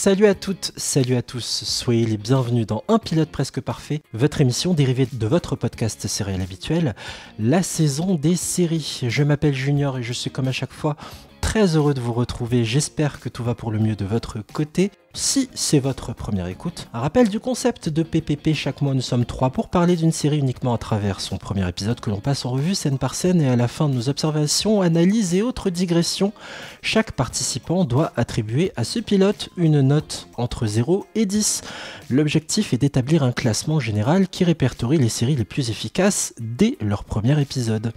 Salut à toutes, salut à tous, soyez les bienvenus dans Un pilote presque parfait, votre émission dérivée de votre podcast sériel habituel, la saison des séries. Je m'appelle Junior et je suis comme à chaque fois très heureux de vous retrouver, j'espère que tout va pour le mieux de votre côté. Si c'est votre première écoute, un rappel du concept de PPP, chaque mois nous sommes 3 pour parler d'une série uniquement à travers son premier épisode que l'on passe en revue scène par scène et à la fin de nos observations, analyses et autres digressions, chaque participant doit attribuer à ce pilote une note entre 0 et 10. L'objectif est d'établir un classement général qui répertorie les séries les plus efficaces dès leur premier épisode.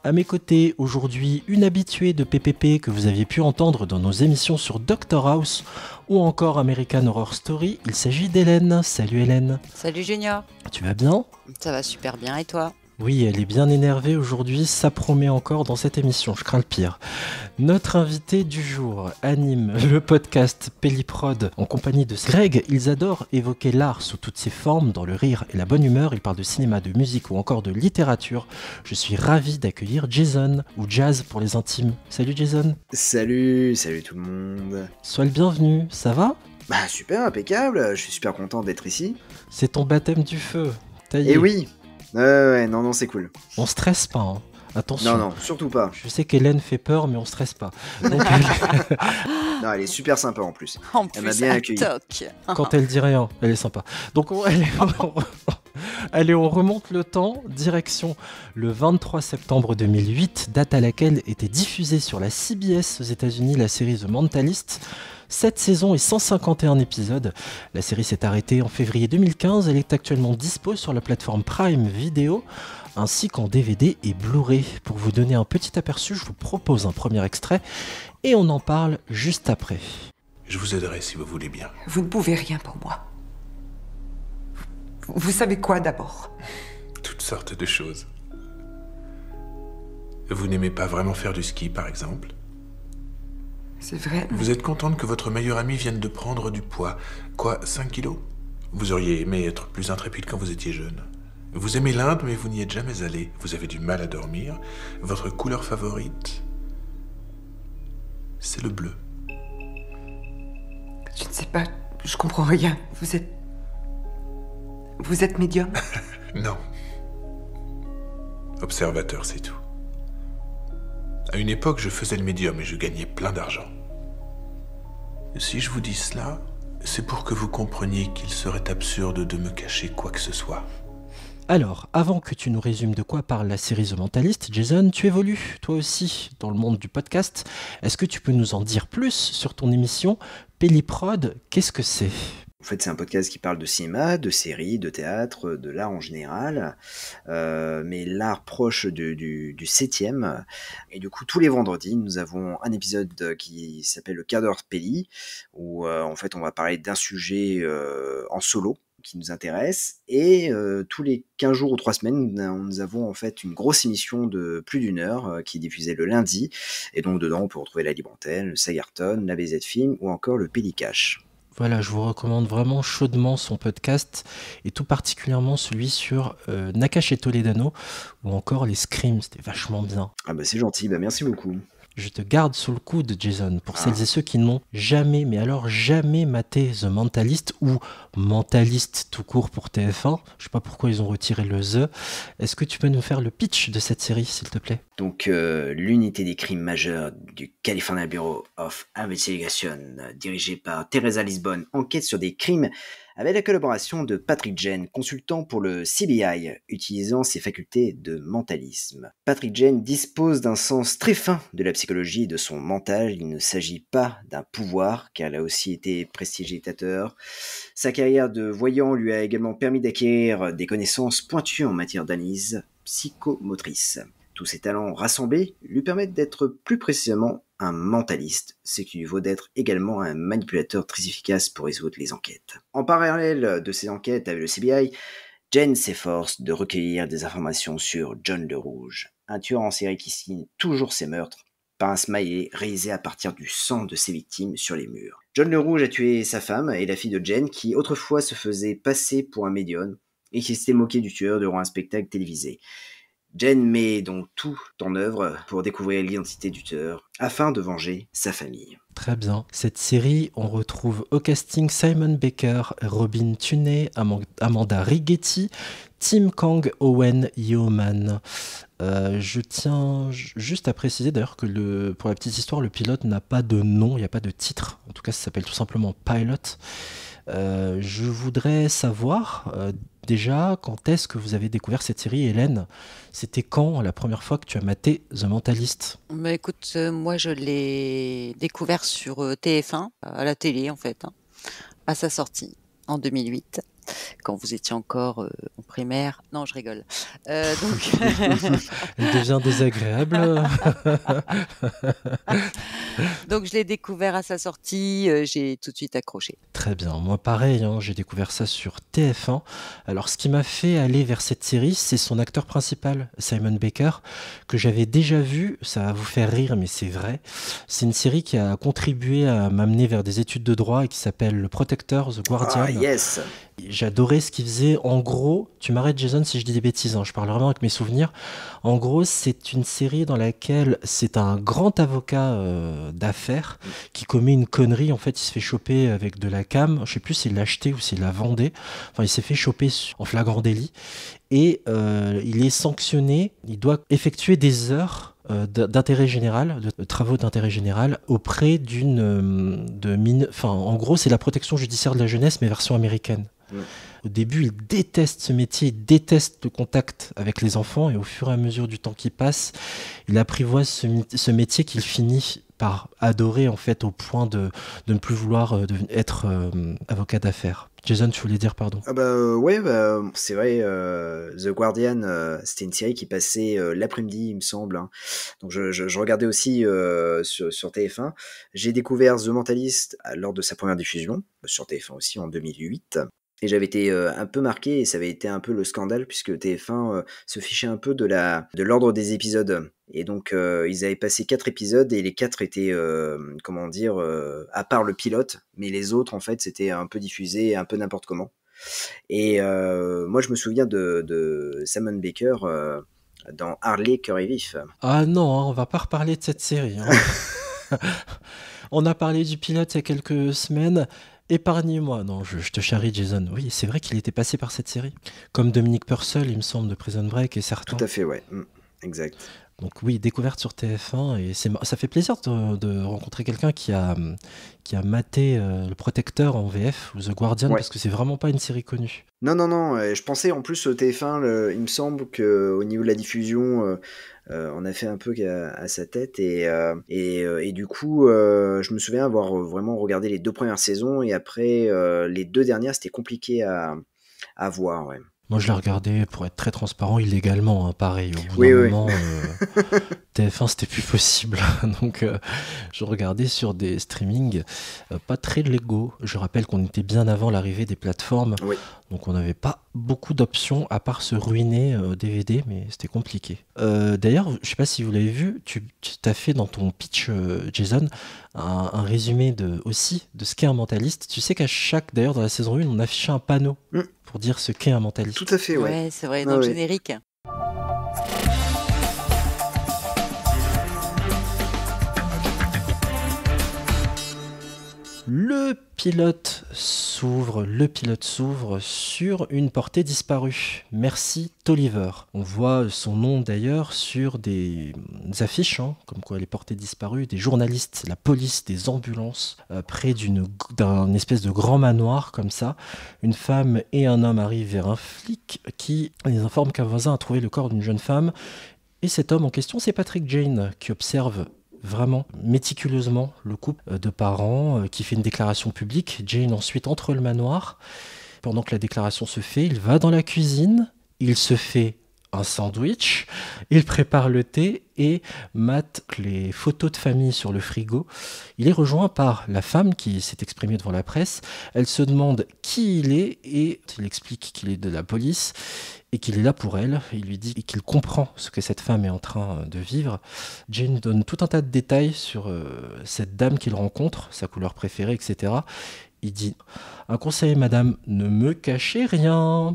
À mes côtés, aujourd'hui, une habituée de PPP que vous aviez pu entendre dans nos émissions sur Doctor House ou encore American Horror Story, il s'agit d'Hélène. Salut Hélène. Salut Junior. Tu vas bien ? Ça va super bien et toi ? Oui, elle est bien énervée aujourd'hui, ça promet encore dans cette émission, je crains le pire. Notre invité du jour anime le podcast Pelliprod en compagnie de Greg. Ils adorent évoquer l'art sous toutes ses formes, dans le rire et la bonne humeur. Ils parlent de cinéma, de musique ou encore de littérature. Je suis ravi d'accueillir Jason, ou Jazz pour les intimes. Salut Jason. Salut tout le monde. Sois le bienvenu, ça va ? Bah super, impeccable, je suis super content d'être ici. C'est ton baptême du feu, taillé. Et oui, ouais, non, c'est cool. On stresse pas, hein. Attention. Non, surtout pas. Je sais qu'Hélène fait peur, mais on stresse pas. Donc, Non, elle est super sympa en plus. En Elle plus, m'a bien accueilli. Quand elle dit rien, elle est sympa. Donc, allez, on remonte le temps, direction le 23 septembre 2008, date à laquelle était diffusée sur la CBS aux États-Unis la série The Mentalist. 7 saisons et 151 épisodes. La série s'est arrêtée en février 2015. Elle est actuellement dispo sur la plateforme Prime Video, ainsi qu'en DVD et Blu-ray. Pour vous donner un petit aperçu, je vous propose un premier extrait et on en parle juste après. Je vous aiderai si vous voulez bien. Vous ne pouvez rien pour moi. Vous savez quoi d'abord ? Toutes sortes de choses. Vous n'aimez pas vraiment faire du ski, par exemple ? C'est vrai. Vous êtes contente que votre meilleur ami vienne de prendre du poids. Quoi, 5 kilos ? Vous auriez aimé être plus intrépide quand vous étiez jeune. Vous aimez l'Inde, mais vous n'y êtes jamais allé. Vous avez du mal à dormir. Votre couleur favorite, c'est le bleu. Je ne sais pas, je comprends rien. Vous êtes médium ? Non. Observateur, c'est tout. À une époque, je faisais le médium et je gagnais plein d'argent. Si je vous dis cela, c'est pour que vous compreniez qu'il serait absurde de me cacher quoi que ce soit. Alors, avant que tu nous résumes de quoi parle la série The Mentalist, Jason, tu évolues toi aussi dans le monde du podcast. Est-ce que tu peux nous en dire plus sur ton émission Pelliprod ? Qu'est-ce que c'est ? En fait, c'est un podcast qui parle de cinéma, de séries, de théâtre, de l'art en général, mais l'art proche du 7e. Et du coup, tous les vendredis, nous avons un épisode qui s'appelle le quart d'heure Pelli, où en fait, on va parler d'un sujet en solo qui nous intéresse, et tous les 15 jours ou 3 semaines, nous avons en fait une grosse émission de plus d'une heure qui est diffusée le lundi, et donc dedans, on peut retrouver la Libre Antenne, le Sagarton, la BZ Film ou encore le Pellicash. Voilà, je vous recommande vraiment chaudement son podcast, et tout particulièrement celui sur Nakash et Toledano, ou encore les Screams, c'était vachement bien. Ah bah c'est gentil, bah merci beaucoup. Je te garde sous le coude, Jason, pour celles et ceux qui n'ont jamais, mais alors jamais maté The Mentalist, ou Mentalist tout court pour TF1. Je sais pas pourquoi ils ont retiré le The. Est-ce que tu peux nous faire le pitch de cette série, s'il te plaît ? Donc, l'unité des crimes majeurs du California Bureau of Investigation, dirigée par Teresa Lisbon, enquête sur des crimes avec la collaboration de Patrick Jane, consultant pour le CBI, utilisant ses facultés de mentalisme. Patrick Jane dispose d'un sens très fin de la psychologie et de son mental. Il ne s'agit pas d'un pouvoir, car il a aussi été prestidigitateur. Sa carrière de voyant lui a également permis d'acquérir des connaissances pointues en matière d'analyse psychomotrice. Tous ces talents rassemblés lui permettent d'être plus précisément un mentaliste, ce qui lui vaut d'être également un manipulateur très efficace pour résoudre les enquêtes. En parallèle de ces enquêtes avec le CBI, Jen s'efforce de recueillir des informations sur John le Rouge, un tueur en série qui signe toujours ses meurtres par un smiley réalisé à partir du sang de ses victimes sur les murs. John le Rouge a tué sa femme et la fille de Jen, qui autrefois se faisait passer pour un médium et qui s'était moqué du tueur durant un spectacle télévisé. Jen met donc tout en œuvre pour découvrir l'identité du tueur afin de venger sa famille. Très bien. Cette série, on retrouve au casting Simon Baker, Robin Tunney, Amanda Righetti, Tim Kang, Owen Yeoman. Je tiens juste à préciser d'ailleurs que pour la petite histoire, le pilote n'a pas de nom, il n'y a pas de titre. En tout cas, ça s'appelle tout simplement Pilot. Je voudrais savoir déjà quand est-ce que vous avez découvert cette série, Hélène. C'était quand la première fois que tu as maté The Mentalist? Bah écoute, moi je l'ai découvert sur TF1, à la télé en fait, hein, à sa sortie en 2008, quand vous étiez encore en primaire. Non, je rigole. Donc, Elle devient désagréable. donc je l'ai découvert à sa sortie, j'ai tout de suite accroché. Très bien, moi pareil, hein, j'ai découvert ça sur TF1. Alors ce qui m'a fait aller vers cette série, c'est son acteur principal, Simon Baker, que j'avais déjà vu, ça va vous faire rire mais c'est vrai. C'est une série qui a contribué à m'amener vers des études de droit et qui s'appelle Le Protecteur, The Guardian. Ah yes. J'adorais ce qu'il faisait. En gros, tu m'arrêtes Jason si je dis des bêtises, hein, je parle vraiment avec mes souvenirs. En gros, c'est une série dans laquelle c'est un grand avocat d'affaires qui commet une connerie. En fait, il se fait choper avec de la cam. Je sais plus s'il l'a acheté ou s'il la vendait. Enfin, il s'est fait choper en flagrant délit. Et il est sanctionné. Il doit effectuer des heures d'intérêt général, de travaux d'intérêt général auprès en gros, c'est la protection judiciaire de la jeunesse, mais version américaine. Au début, il déteste ce métier, il déteste le contact avec les enfants, et au fur et à mesure du temps qui passe, il apprivoise ce métier qu'il finit par adorer, en fait, au point de ne plus vouloir être avocat d'affaires. Jason, tu voulais dire pardon? C'est vrai, The Guardian, c'était une série qui passait l'après-midi, il me semble, hein. Donc je regardais aussi sur TF1. J'ai découvert The Mentalist lors de sa première diffusion, sur TF1 aussi en 2008. Et j'avais été un peu marqué, et ça avait été un peu le scandale, puisque TF1 se fichait un peu de l'ordre des épisodes. Et donc ils avaient passé 4 épisodes, et les 4 étaient, à part le pilote, mais les autres, en fait, c'était un peu diffusé, un peu n'importe comment. Et moi, je me souviens de Simon Baker dans Harley, Cœur et Vif. Ah non, hein, on va pas reparler de cette série. Hein. On a parlé du pilote il y a quelques semaines. Épargnez-moi. Non, je te charrie, Jason. Oui, c'est vrai qu'il était passé par cette série. Comme Dominique Purcell, il me semble, de Prison Break et certains. Tout à fait, ouais. Exact. Donc oui, découverte sur TF1, et ça fait plaisir de rencontrer quelqu'un qui a maté Le Protecteur en VF, ou The Guardian, parce que c'est vraiment pas une série connue. Non, je pensais en plus TF1, il me semble qu'au niveau de la diffusion, on a fait un peu à sa tête, et du coup, je me souviens avoir vraiment regardé les 2 premières saisons, et après, les 2 dernières, c'était compliqué à voir, ouais. Moi, je l'ai regardé, pour être très transparent, illégalement, hein, pareil. Au bout d'un moment, TF1, c'était plus possible. Donc, je regardais sur des streamings pas très légaux. Je rappelle qu'on était bien avant l'arrivée des plateformes. Oui. Donc, on n'avait pas beaucoup d'options, à part se ruiner DVD, mais c'était compliqué. D'ailleurs, je ne sais pas si vous l'avez vu, tu as fait dans ton pitch, Jason, un résumé aussi de ce qu'est un mentaliste. Tu sais qu'à d'ailleurs, dans la saison 1, on affichait un panneau pour dire ce qu'est un mentaliste. Tout à fait, ouais. Ouais, c'est vrai, dans le générique. Le pilote s'ouvre sur une portée disparue. Merci Tolliver. On voit son nom d'ailleurs sur des affiches, hein, comme quoi elle est portée disparue, des journalistes, la police, des ambulances, près d'un espèce de grand manoir comme ça. Une femme et un homme arrivent vers un flic qui les informe qu'un voisin a trouvé le corps d'une jeune femme. Et cet homme en question, c'est Patrick Jane, qui observe vraiment méticuleusement le couple de parents, qui fait une déclaration publique. Jane ensuite entre le manoir. Pendant que la déclaration se fait, il va dans la cuisine, il se fait un sandwich, il prépare le thé et mate les photos de famille sur le frigo. Il est rejoint par la femme qui s'est exprimée devant la presse. Elle se demande qui il est et il explique qu'il est de la police et qu'il est là pour elle. Il lui dit qu'il comprend ce que cette femme est en train de vivre. Jane donne tout un tas de détails sur cette dame qu'il rencontre, sa couleur préférée, etc. Il dit « Un conseil, madame, ne me cachez rien ».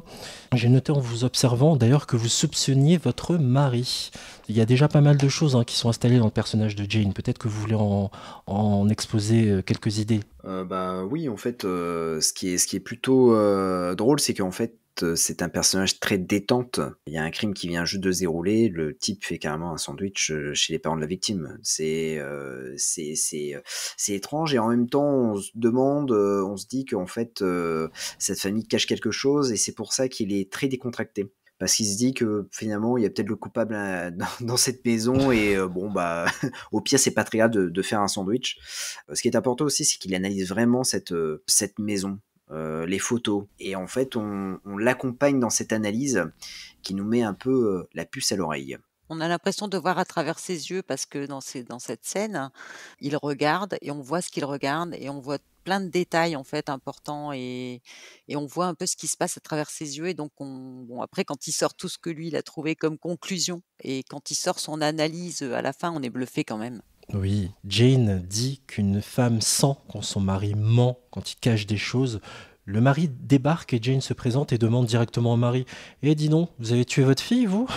J'ai noté en vous observant d'ailleurs que vous soupçonniez votre mari. Il y a déjà pas mal de choses qui sont installées dans le personnage de Jane. Peut-être que vous voulez en exposer quelques idées. Oui, en fait, ce qui est plutôt drôle, c'est qu'en fait, c'est un personnage très détente. Il y a un crime qui vient juste de se dérouler, le type fait carrément un sandwich chez les parents de la victime. C'est étrange et en même temps, on se demande, on se dit qu'en fait, cette famille cache quelque chose et c'est pour ça qu'il est très décontracté. Parce qu'il se dit que finalement, il y a peut-être le coupable dans cette maison et au pire, c'est pas très grave de faire un sandwich. Ce qui est important aussi, c'est qu'il analyse vraiment cette maison, les photos. Et en fait, on l'accompagne dans cette analyse qui nous met un peu la puce à l'oreille. On a l'impression de voir à travers ses yeux parce que dans cette scène, il regarde et on voit ce qu'il regarde et on voit plein de détails en fait importants et on voit un peu ce qui se passe à travers ses yeux et donc après quand il sort tout ce que lui il a trouvé comme conclusion et quand il sort son analyse à la fin, on est bluffé quand même. Oui, Jane dit qu'une femme sent quand son mari ment, quand il cache des choses. Le mari débarque et Jane se présente et demande directement au mari « Eh, dis donc, vous avez tué votre fille, vous ?»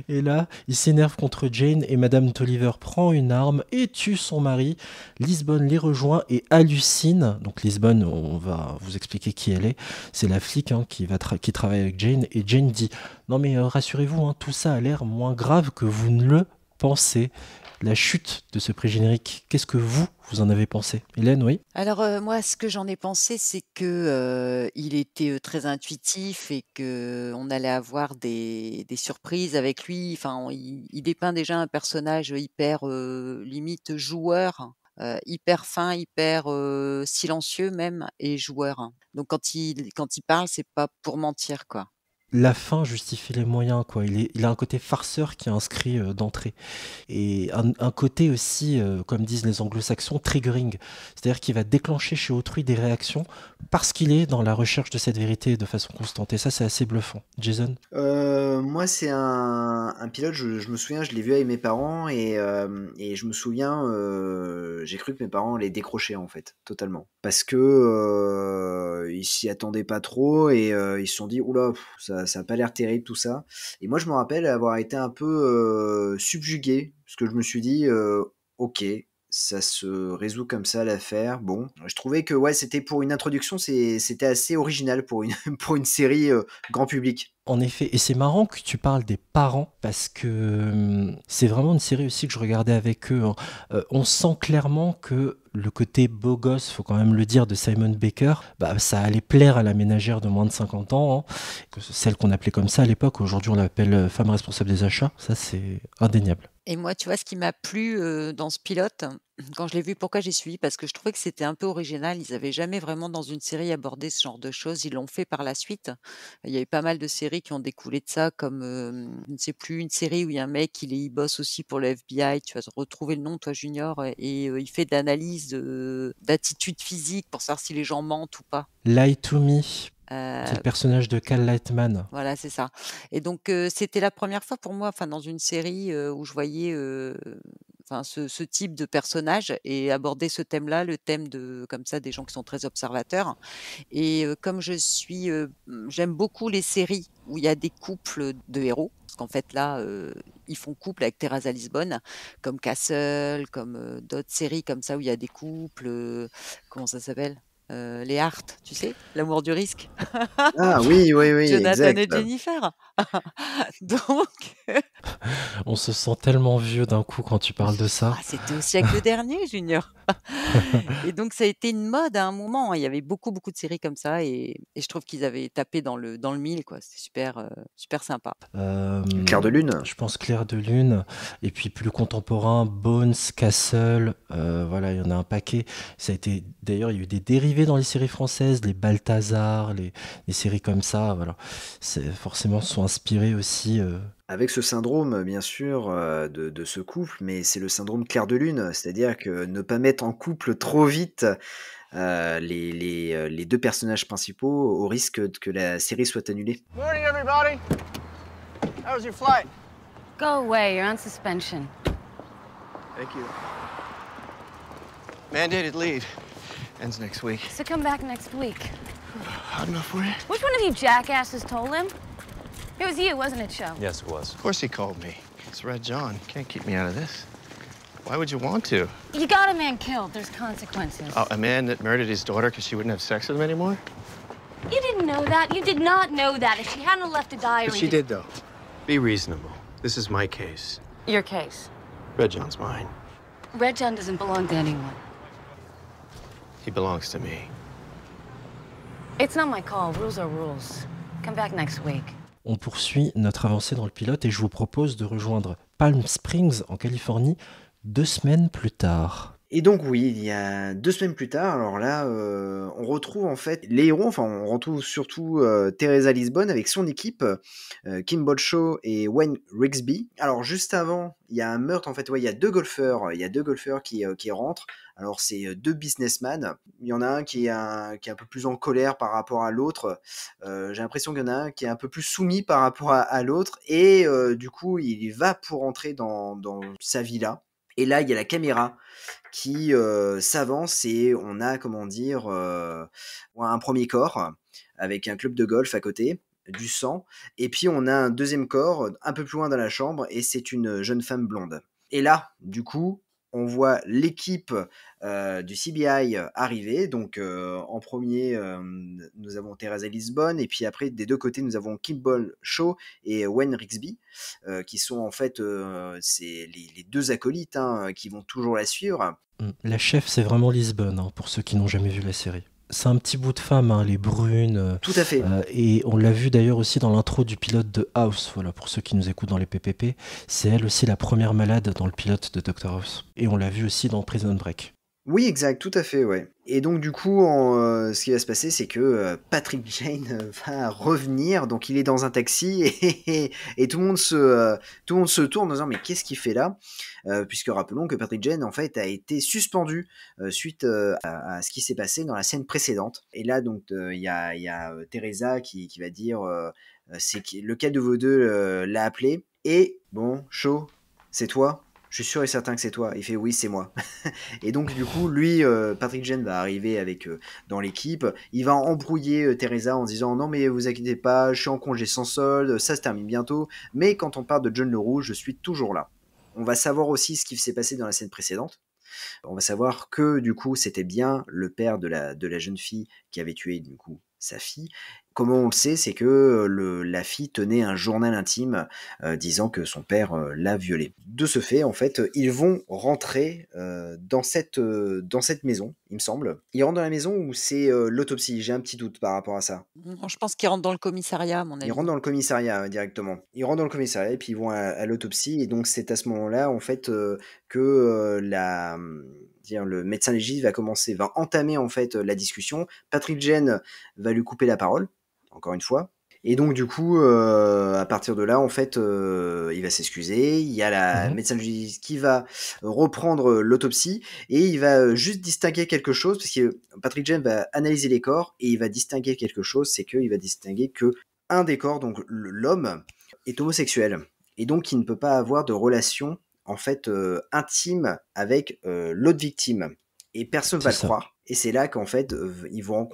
Et là, il s'énerve contre Jane et Madame Tolliver prend une arme et tue son mari. Lisbonne les rejoint et hallucine. Donc Lisbonne, on va vous expliquer qui elle est. C'est la flic qui travaille avec Jane. Et Jane dit « Non mais rassurez-vous, tout ça a l'air moins grave que vous ne le pensez. » La chute de ce pré-générique, qu'est-ce que vous en avez pensé? Hélène, oui? Alors moi, ce que j'en ai pensé, c'est que il était très intuitif et que on allait avoir des surprises avec lui. Enfin, il dépeint déjà un personnage hyper limite joueur, hyper fin, hyper silencieux même et joueur. Donc quand il parle, c'est pas pour mentir, quoi. La fin justifie les moyens, quoi. Il a un côté farceur qui est inscrit d'entrée. Et un côté aussi, comme disent les anglo-saxons, triggering. C'est-à-dire qu'il va déclencher chez autrui des réactions parce qu'il est dans la recherche de cette vérité de façon constante. Et ça, c'est assez bluffant. Jason? Moi, c'est un pilote, je me souviens, je l'ai vu avec mes parents et je me souviens, j'ai cru que mes parents allaient décrocher en fait, totalement. Parce que ils s'y attendaient pas trop et ils se sont dit oula, ça a pas l'air terrible tout ça. Et moi, je me rappelle avoir été un peu subjugué parce que je me suis dit ok. Ça se résout comme ça l'affaire. Bon, je trouvais que c'était pour une introduction, c'était assez original pour une série grand public. En effet, et c'est marrant que tu parles des parents parce que c'est vraiment une série aussi que je regardais avec eux. On sent clairement que le côté beau gosse, faut quand même le dire, de Simon Baker, ça allait plaire à la ménagère de moins de 50 ans, celle qu'on appelait comme ça à l'époque. Aujourd'hui, on l'appelle femme responsable des achats. Ça, c'est indéniable. Et moi, tu vois, ce qui m'a plu dans ce pilote, quand je l'ai vu, pourquoi j'ai suivi? Parce que je trouvais que c'était un peu original. Ils n'avaient jamais vraiment dans une série abordé ce genre de choses. Ils l'ont fait par la suite. Il y a eu pas mal de séries qui ont découlé de ça, comme, je ne sais plus, une série où il y a un mec, il bosse aussi pour le FBI. Tu vas retrouver le nom, toi, Junior, et il fait de l'analyse d'attitude physique pour savoir si les gens mentent ou pas. Lie to Me. C'est le personnage de Cal Lightman. Voilà, c'est ça. Et donc, c'était la première fois pour moi, dans une série où je voyais ce type de personnage et aborder ce thème-là, le thème comme ça, des gens qui sont très observateurs. Et comme j'aime beaucoup les séries où il y a des couples de héros, parce qu'en fait là, ils font couple avec Teresa Lisbonne, comme Castle, comme d'autres séries comme ça où il y a des couples, comment ça s'appelle? Les Hart, tu sais, l'amour du risque. Ah oui, Jonathan exact. et Jennifer. Donc, On se sent tellement vieux d'un coup quand tu parles de ça. c'était au siècle dernier, Junior. Et donc, ça a été une mode à un moment. Il y avait beaucoup, beaucoup de séries comme ça et je trouve qu'ils avaient tapé dans le mille, quoi. C'était super sympa. Clair de Lune. Je pense Clair de Lune. Et puis plus contemporain, Bones, Castle. Voilà, il y en a un paquet. D'ailleurs, il y a eu des dérivés dans les séries françaises, les Balthazar, les séries comme ça. Voilà. Forcément, sont inspirés aussi. Avec ce syndrome, bien sûr, de ce couple, mais c'est le syndrome Clair de Lune, c'est-à-dire que ne pas mettre en couple trop vite les deux personnages principaux au risque que la série soit annulée. Morning, everybody. How was your flight? Go away, you're on suspension. Thank you. Mandated leave. Ends next week. So come back next week. Hot enough for you? Which one of you jackasses told him? It was you, wasn't it, Show? Yes, it was. Of course he called me. It's Red John. Can't keep me out of this. Why would you want to? You got a man killed. There's consequences. Oh, a man that murdered his daughter because she wouldn't have sex with him anymore? You didn't know that. You did not know that. If she hadn't left a diary... But she did, though. Be reasonable. This is my case. Your case. Red John's mine. Red John doesn't belong to anyone. He belongs to me. It's not my call. Rules are rules. Come back next week. On poursuit notre avancée dans le pilote et je vous propose de rejoindre Palm Springs en Californie 2 semaines plus tard. Et donc oui, il y a 2 semaines plus tard, alors là, on retrouve en fait les héros, enfin on retrouve surtout Teresa Lisbon avec son équipe, Kim Shaw et Wayne Rigsby. Alors juste avant, il y a un meurtre en fait, ouais, il y a 2 golfeurs qui rentrent. Alors c'est 2 businessmen, il y en a un qui est un peu plus en colère par rapport à l'autre, j'ai l'impression qu'il y en a un qui est un peu plus soumis par rapport à l'autre et du coup il va pour entrer dans sa villa. Et là, il y a la caméra qui s'avance et on a, un premier corps avec un club de golf à côté, du sang. Et puis, on a un deuxième corps un peu plus loin dans la chambre et c'est une jeune femme blonde. Et là, du coup, on voit l'équipe du CBI arriver. Donc, en premier, nous avons Teresa Lisbon. Et puis après, des deux côtés, nous avons Kim Shaw et Wayne Rigsby, qui sont en fait c'est les 2 acolytes qui vont toujours la suivre. La chef, c'est vraiment Lisbon, pour ceux qui n'ont jamais vu la série. C'est un petit bout de femme, les brunes. Tout à fait. Et on l'a vu d'ailleurs aussi dans l'intro du pilote de House. Voilà, pour ceux qui nous écoutent dans les PPP, c'est elle aussi la première malade dans le pilote de Dr House. Et on l'a vu aussi dans Prison Break. Oui, exact, tout à fait, ouais. Et donc du coup, ce qui va se passer, c'est que Patrick Jane va revenir. Donc il est dans un taxi et tout le monde se tourne en disant mais qu'est-ce qu'il fait là, puisque rappelons que Patrick Jane en fait a été suspendu suite à ce qui s'est passé dans la scène précédente. Et là donc il y a Teresa qui va dire c'est lequel de vos deux l'a appelé. Et bon, Shaw, c'est toi? Je suis sûr et certain que c'est toi. Il fait oui, c'est moi. Et donc du coup, lui, Patrick Jane va arriver dans l'équipe. Il va embrouiller Teresa en disant non mais vous inquiétez pas, je suis en congé sans solde, ça se termine bientôt. Mais quand on parle de John LaRue, je suis toujours là. On va savoir aussi ce qui s'est passé dans la scène précédente. On va savoir que du coup, c'était bien le père de la jeune fille qui avait tué du coup sa fille. Comment on le sait, c'est que la fille tenait un journal intime disant que son père l'a violée. De ce fait, en fait, ils vont rentrer dans cette maison, il me semble. Ils rentrent dans la maison où c'est l'autopsie. J'ai un petit doute par rapport à ça. Non, je pense qu'ils rentrent dans le commissariat, à mon avis. Ils rentrent dans le commissariat directement. Ils rentrent dans le commissariat et puis ils vont à l'autopsie. Et donc c'est à ce moment-là, en fait, que le médecin légiste va entamer en fait la discussion. Patrick Jane va lui couper la parole, encore une fois. Et donc du coup, à partir de là, en fait, il va s'excuser. Il y a la médecin légiste qui va reprendre l'autopsie et il va juste distinguer quelque chose parce que Patrick Jane va analyser les corps et il va distinguer quelque chose, c'est qu'il va distinguer que un des corps, donc l'homme, est homosexuel et donc il ne peut pas avoir de relation en fait intime avec l'autre victime et personne va le croire. Et c'est là qu'en fait ils vont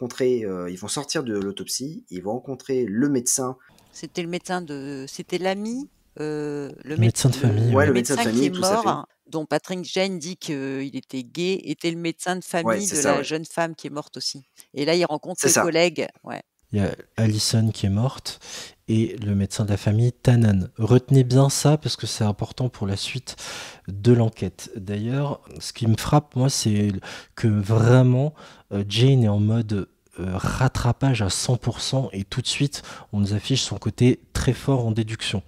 sortir de l'autopsie, ils vont rencontrer le médecin. C'était l'ami, le médecin de famille. le médecin qui est mort, dont Patrick Jane dit qu'il était gay, était le médecin de famille la jeune femme qui est morte aussi. Et là il rencontre ses collègues. Ouais. Il y a Allison qui est morte et le médecin de la famille, Tannen. Retenez bien ça parce que c'est important pour la suite de l'enquête. D'ailleurs, ce qui me frappe, moi, c'est que vraiment, Jane est en mode rattrapage à 100% et tout de suite, on nous affiche son côté très fort en déduction.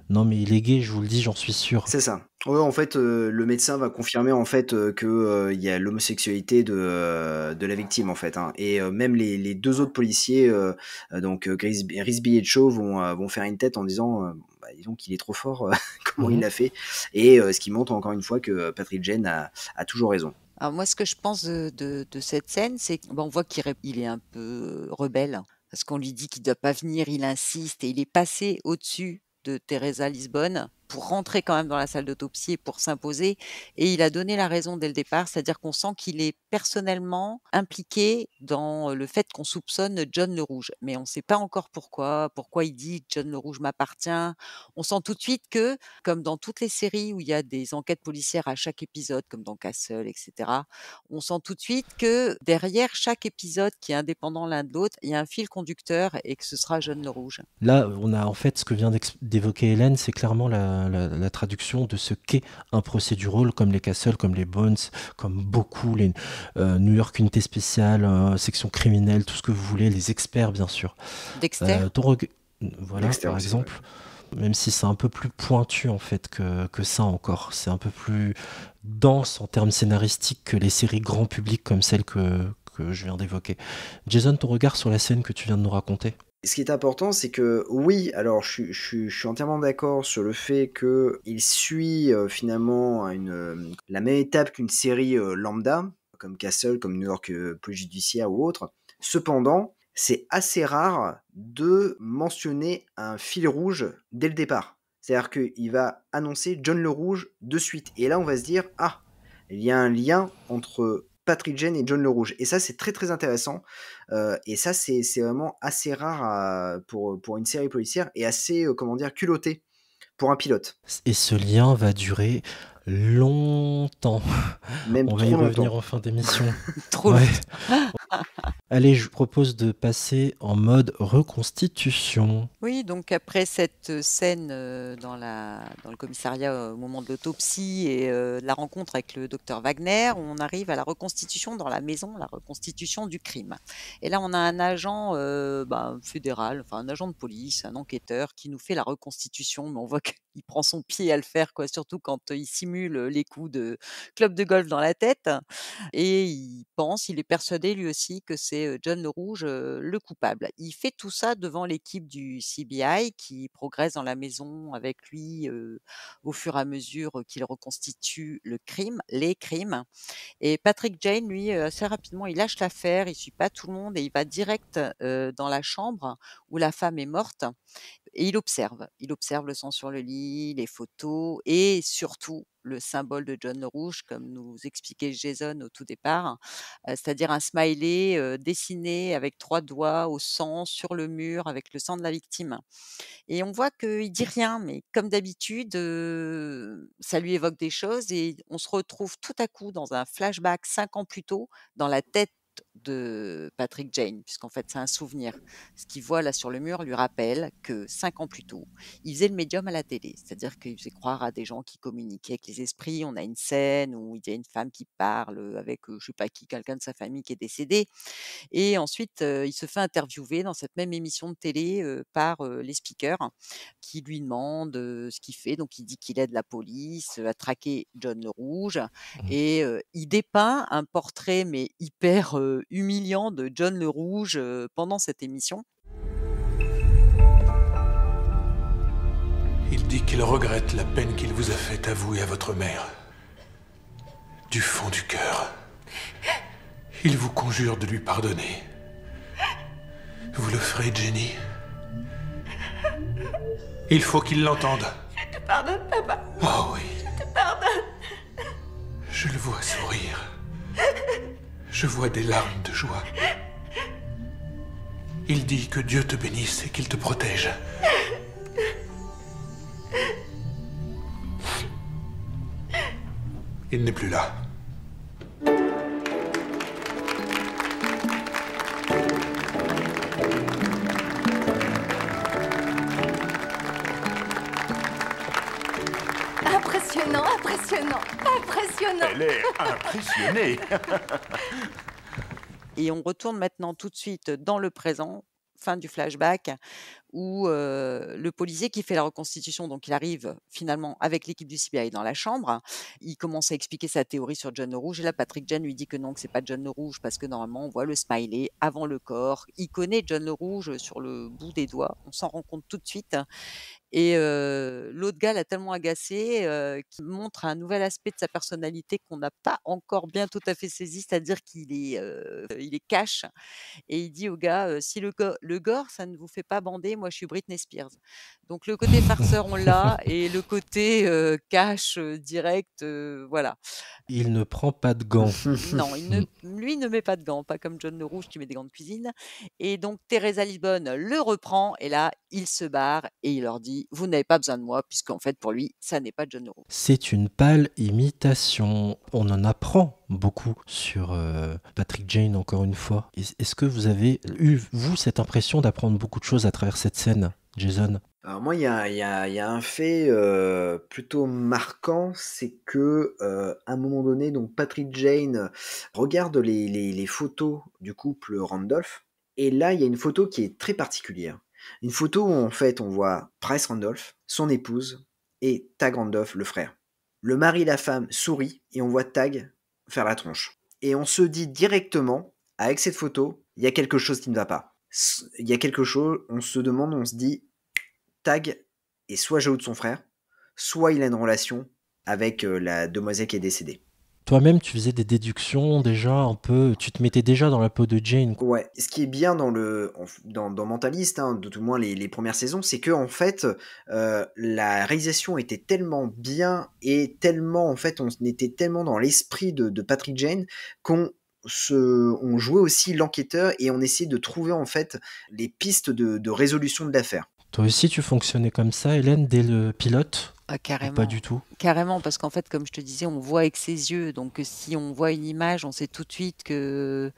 Non mais il est gay, je vous le dis, j'en suis sûr. C'est ça. Ouais, en fait, le médecin va confirmer en fait que il y a l'homosexualité de la victime en fait. Et même les 2 autres policiers, donc Rigsby et Shaw, vont faire une tête en disant, disons qu'il est trop fort, comment il l'a fait. Et ce qui montre encore une fois que Patrick Jane a toujours raison. Alors moi, ce que je pense de cette scène, c'est qu'on voit qu'il est un peu rebelle parce qu'on lui dit qu'il ne doit pas venir, il insiste et il est passé au-dessus de Teresa Lisbon. pour rentrer quand même dans la salle d'autopsie et pour s'imposer. Et il a donné la raison dès le départ, c'est-à-dire qu'on sent qu'il est personnellement impliqué dans le fait qu'on soupçonne John le Rouge. Mais on ne sait pas encore pourquoi il dit John le Rouge m'appartient. On sent tout de suite que, comme dans toutes les séries où il y a des enquêtes policières à chaque épisode, comme dans Castle, etc., on sent tout de suite que derrière chaque épisode qui est indépendant l'un de l'autre, il y a un fil conducteur et que ce sera John le Rouge. Là, on a en fait ce que vient d'évoquer Hélène, c'est clairement la traduction de ce qu'est un procédural, comme les Castle, comme les Bones, comme beaucoup les New York Unité Spéciale, section criminelle, tout ce que vous voulez, les experts bien sûr. Dexter. Voilà, Dexter par aussi, exemple. Même si c'est un peu plus pointu en fait que ça encore. C'est un peu plus dense en termes scénaristiques que les séries grand public comme celle que je viens d'évoquer. Jason, ton regard sur la scène que tu viens de nous raconter? Ce qui est important, c'est que oui, alors je suis entièrement d'accord sur le fait qu'il suit finalement la même étape qu'une série lambda, comme Castle, comme New York Police Judiciaire ou autre. Cependant, c'est assez rare de mentionner un fil rouge dès le départ. C'est-à-dire qu'il va annoncer John le Rouge de suite. Et là, on va se dire, ah, il y a un lien entre Patrick Jane et John le Rouge. Et ça, c'est très très intéressant. Et ça, c'est vraiment assez rare pour une série policière et assez, culotté pour un pilote. Et ce lien va durer longtemps. Même On va y trop revenir longtemps. en fin d'émission. Trop Ouais. longtemps. Allez, je vous propose de passer en mode reconstitution. Oui, donc après cette scène dans le commissariat au moment de l'autopsie et de la rencontre avec le docteur Wagner, on arrive à la reconstitution dans la maison, la reconstitution du crime. Et là, on a un agent fédéral, enfin un agent de police, un enquêteur qui nous fait la reconstitution, mais on voit qu'il prend son pied à le faire, quoi, surtout quand il simule les coups de club de golf dans la tête. Et il est persuadé lui aussi que c'est John le Rouge le coupable. Il fait tout ça devant l'équipe du CBI qui progresse dans la maison avec lui au fur et à mesure qu'il reconstitue les crimes. Et Patrick Jane, lui, assez rapidement, il lâche l'affaire, il suit pas tout le monde et il va direct dans la chambre où la femme est morte et il observe. Il observe le sang sur le lit, les photos et surtout le symbole de John le Rouge, comme nous expliquait Jason au tout départ, c'est-à-dire un smiley dessiné avec 3 doigts au sang sur le mur avec le sang de la victime. Et on voit qu'il dit rien, mais comme d'habitude, ça lui évoque des choses et on se retrouve tout à coup dans un flashback 5 ans plus tôt, dans la tête de Patrick Jane, puisqu'en fait, c'est un souvenir. Ce qu'il voit là sur le mur lui rappelle que 5 ans plus tôt, il faisait le médium à la télé, c'est-à-dire qu'il faisait croire à des gens qui communiquaient avec les esprits. On a une scène où il y a une femme qui parle avec, je sais pas qui, quelqu'un de sa famille qui est décédé et ensuite, il se fait interviewer dans cette même émission de télé, par, les speakers qui lui demandent, ce qu'il fait. Donc il dit qu'il aide la police, à traquer John le Rouge et il dépeint un portrait mais hyper, humiliant de John le Rouge, pendant cette émission. Il dit qu'il regrette la peine qu'il vous a faite à vous et à votre mère. Du fond du cœur. Il vous conjure de lui pardonner. Vous le ferez, Jenny. Il faut qu'il l'entende. Je te pardonne, papa. Oh oui. Je te pardonne. Je le vois sourire. Je vois des larmes de joie. Il dit que Dieu te bénisse et qu'il te protège. Il n'est plus là. Impressionnant, impressionnant, impressionnant. Elle est impressionnée. Et on retourne maintenant tout de suite dans le présent, fin du flashback, où le policier qui fait la reconstitution, donc il arrive finalement avec l'équipe du CBI dans la chambre. Il commence à expliquer sa théorie sur John le Rouge et là Patrick Jane lui dit que non, que c'est pas John le Rouge parce que normalement on voit le smiley avant le corps. Il connaît John le Rouge sur le bout des doigts, on s'en rend compte tout de suite. Et l'autre gars l'a tellement agacé qu'il montre un nouvel aspect de sa personnalité qu'on n'a pas encore bien tout à fait saisi, c'est-à-dire il est cash et il dit au gars: «Si le gore ça ne vous fait pas bander, moi je suis Britney Spears. Donc le côté farceur, on l'a, et le côté cash, direct, voilà. Il ne prend pas de gants. Non, lui ne met pas de gants, pas comme John le Rouge qui met des gants de cuisine. Et donc Teresa Lisbonne le reprend, et là, il se barre et il leur dit: vous n'avez pas besoin de moi, puisqu'en fait, pour lui, ça n'est pas John le Rouge. C'est une pâle imitation. On en apprend beaucoup sur Patrick Jane, encore une fois. Est-ce que vous avez eu, vous, cette impression d'apprendre beaucoup de choses à travers cette scène, Jason? Alors moi, il y a un fait plutôt marquant, c'est que à un moment donné, donc Patrick Jane regarde les photos du couple Randolph, et là, il y a une photo qui est très particulière. Une photo où en fait, on voit Bryce Randolph, son épouse, et Tag Randolph, le frère. Le mari et la femme sourient, et on voit Tag faire la tronche. Et on se dit directement, avec cette photo, il y a quelque chose qui ne va pas. Il y a quelque chose, on se demande, on se dit, Tag est soit jaloux de son frère, soit il a une relation avec la demoiselle qui est décédée. Toi-même, tu faisais des déductions déjà un peu, tu te mettais déjà dans la peau de Jane. Ouais, ce qui est bien dans Mentalist, hein, de tout moins les premières saisons, c'est que en fait, la réalisation était tellement bien et tellement, en fait, on était tellement dans l'esprit de Patrick Jane qu'on jouait aussi l'enquêteur et on essayait de trouver en fait les pistes de résolution de l'affaire. Toi aussi, tu fonctionnais comme ça, Hélène, dès le pilote? Ah, carrément. Pas du tout. Carrément, parce qu'en fait, comme je te disais, on voit avec ses yeux. Donc, si on voit une image, on sait tout de suite que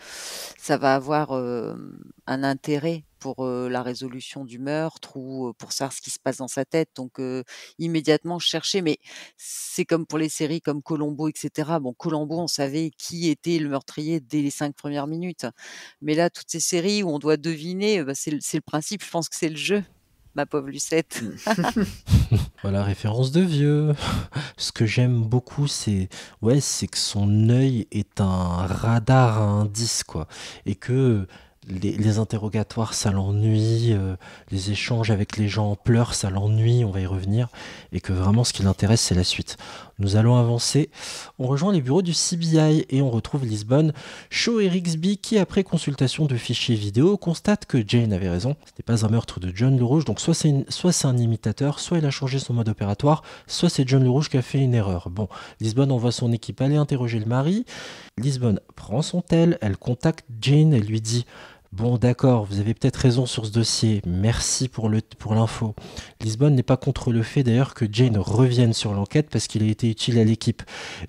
ça va avoir un intérêt pour la résolution du meurtre ou pour savoir ce qui se passe dans sa tête. Donc, immédiatement, je cherchais. Mais c'est comme pour les séries comme Columbo, etc. Bon, Columbo, on savait qui était le meurtrier dès les 5 premières minutes. Mais là, toutes ces séries où on doit deviner, c'est le principe. Je pense que c'est le jeu. Ma pauvre Lucette. Voilà, référence de vieux. Ce que j'aime beaucoup, c'est que son œil est un radar à indices, quoi. Et que les interrogatoires, ça l'ennuie, les échanges avec les gens en pleurs, ça l'ennuie, on va y revenir. Et que vraiment, ce qui l'intéresse, c'est la suite. Nous allons avancer. On rejoint les bureaux du CBI et on retrouve Lisbonne, Shaw et Rigsby qui, après consultation de fichiers vidéo, constatent que Jane avait raison. C'était pas un meurtre de John le Rouge, donc soit c'est un imitateur, soit il a changé son mode opératoire, soit c'est John le Rouge qui a fait une erreur. Bon, Lisbonne envoie son équipe aller interroger le mari. Lisbonne prend son tel, elle contacte Jane, elle lui dit: bon, d'accord, vous avez peut-être raison sur ce dossier, merci pour l'info. Lisbonne n'est pas contre le fait d'ailleurs que Jane revienne sur l'enquête parce qu'il a été utile à l'équipe.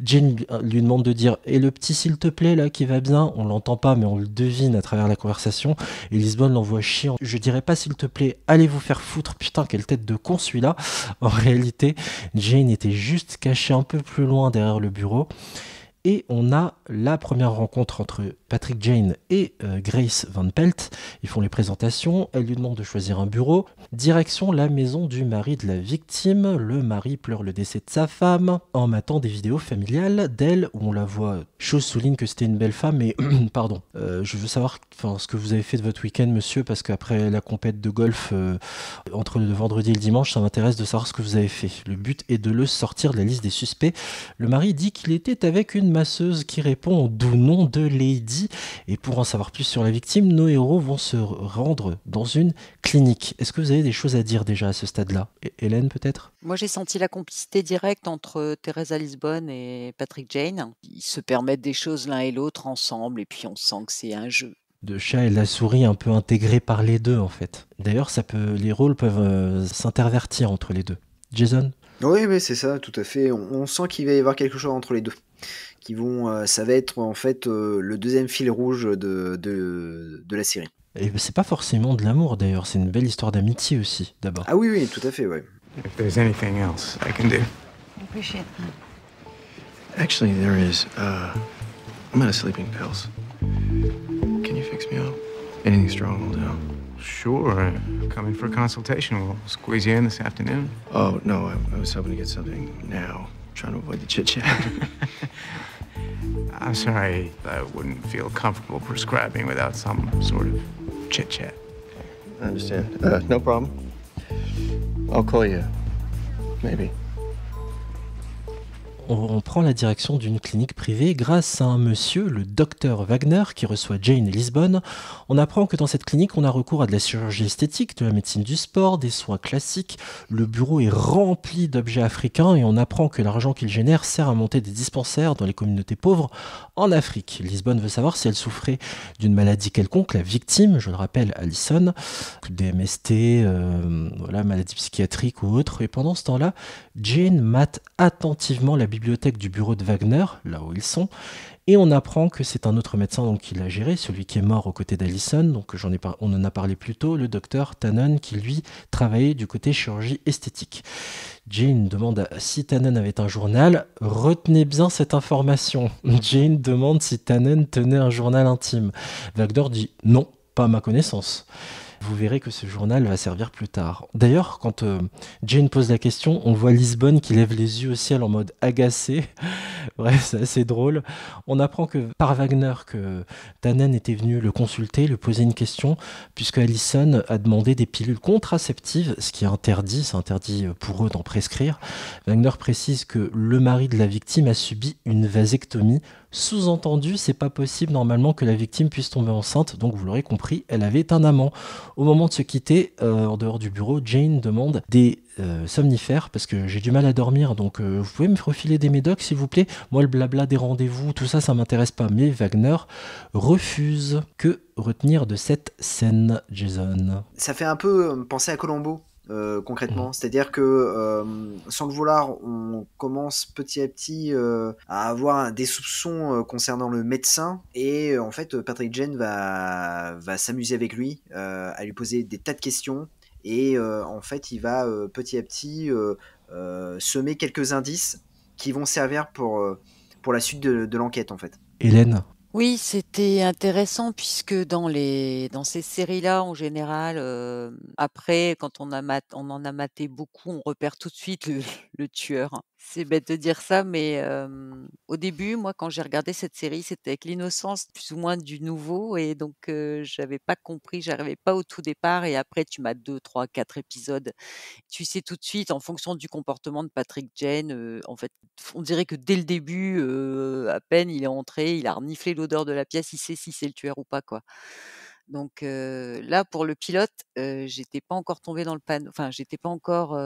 Jane lui demande de dire: et le petit s'il te plaît là qui va bien? On l'entend pas mais on le devine à travers la conversation, et Lisbonne l'envoie chier. Je dirais pas s'il te plaît, allez vous faire foutre, putain quelle tête de con celui-là. En réalité, Jane était juste cachée un peu plus loin derrière le bureau. Et on a la première rencontre entre Patrick Jane et Grace Van Pelt. Ils font les présentations, elle lui demande de choisir un bureau. Direction la maison du mari de la victime. Le mari pleure le décès de sa femme en matant des vidéos familiales d'elle où on la voit. Chose souligne que c'était une belle femme, mais pardon, je veux savoir ce que vous avez fait de votre week-end, monsieur, parce qu'après la compète de golf entre le vendredi et le dimanche, ça m'intéresse de savoir ce que vous avez fait. Le but est de le sortir de la liste des suspects. Le mari dit qu'il était avec une masseuse qui répond au doux nom de Lady. Et pour en savoir plus sur la victime, nos héros vont se rendre dans une clinique. Est-ce que vous avez des choses à dire déjà à ce stade-là? Hélène, peut-être? Moi, j'ai senti la complicité directe entre Teresa Lisbonne et Patrick Jane. Ils se permettent des choses l'un et l'autre ensemble, et puis on sent que c'est un jeu. De chat et la souris un peu intégrés par les deux, en fait. D'ailleurs, les rôles peuvent s'intervertir entre les deux. Jason? Oui, c'est ça, tout à fait. On sent qu'il va y avoir quelque chose entre les deux. Ça va être en fait le deuxième fil rouge de la série. Et c'est pas forcément de l'amour d'ailleurs, c'est une belle histoire d'amitié aussi, d'abord. Ah oui, tout à fait, ouais. If there's anything else I can do. I appreciate that. Actually, there is. I'm out of sleeping pills. Can you fix me up? Anything strong will do. Sure. Come in for a consultation. We'll squeeze you in this afternoon. Oh, no, I was hoping to get something now. Trying to avoid the chit-chat. I'm sorry, I wouldn't feel comfortable prescribing without some sort of chit-chat. I understand. No problem. I'll call you. Maybe. on prend la direction d'une clinique privée grâce à un monsieur, le docteur Wagner, qui reçoit Jane et Lisbonne. On apprend que dans cette clinique, on a recours à de la chirurgie esthétique, de la médecine du sport, des soins classiques. Le bureau est rempli d'objets africains et on apprend que l'argent qu'il génère sert à monter des dispensaires dans les communautés pauvres en Afrique. Lisbonne veut savoir si elle souffrait d'une maladie quelconque, la victime, je le rappelle, Allison, des MST, voilà, maladie psychiatrique ou autre. Et pendant ce temps-là, Jane mate attentivement la bibliothèque du bureau de Wagner, là où ils sont, et on apprend que c'est un autre médecin donc, qui l'a géré, celui qui est mort aux côtés d'Allison, donc on en a parlé plus tôt, le docteur Tannen, qui lui travaillait du côté chirurgie esthétique. Jane demande si Tannen avait un journal. Retenez bien cette information. Jane demande si Tannen tenait un journal intime. Wagner dit non, pas à ma connaissance. Vous verrez que ce journal va servir plus tard. D'ailleurs, quand Jane pose la question, on voit Lisbonne qui lève les yeux au ciel en mode agacé. Bref, c'est assez drôle. On apprend que par Wagner que Tannen était venu le consulter, lui poser une question, puisque Allison a demandé des pilules contraceptives, ce qui est interdit, c'est interdit pour eux d'en prescrire. Wagner précise que le mari de la victime a subi une vasectomie. Sous-entendu, c'est pas possible normalement que la victime puisse tomber enceinte, donc vous l'aurez compris, elle avait un amant. Au moment de se quitter, en dehors du bureau, Jane demande des somnifères, parce que j'ai du mal à dormir, donc vous pouvez me refiler des médocs s'il vous plaît. Moi le blabla des rendez-vous, tout ça, ça m'intéresse pas. Mais Wagner refuse. Que retenir de cette scène, Jason? Ça fait un peu penser à Columbo. Concrètement, c'est-à-dire que sans le vouloir, on commence petit à petit à avoir des soupçons concernant le médecin et en fait Patrick Jane va s'amuser avec lui, à lui poser des tas de questions et en fait il va petit à petit semer quelques indices qui vont servir pour la suite de l'enquête en fait. Hélène? Oui, c'était intéressant puisque dans ces séries-là, en général, après, quand on en a maté beaucoup, on repère tout de suite le tueur. C'est bête de dire ça, mais au début, moi, quand j'ai regardé cette série, c'était avec l'innocence plus ou moins du nouveau et donc j'avais pas compris, j'arrivais pas au tout départ et après tu mates 2, 3, 4 épisodes, tu sais tout de suite en fonction du comportement de Patrick Jane, en fait, on dirait que dès le début, à peine il est entré, il a reniflé l'odeur de la pièce, il sait si c'est le tueur ou pas, quoi. Donc là, pour le pilote, j'étais pas encore tombée dans le panneau, enfin, j'étais pas encore,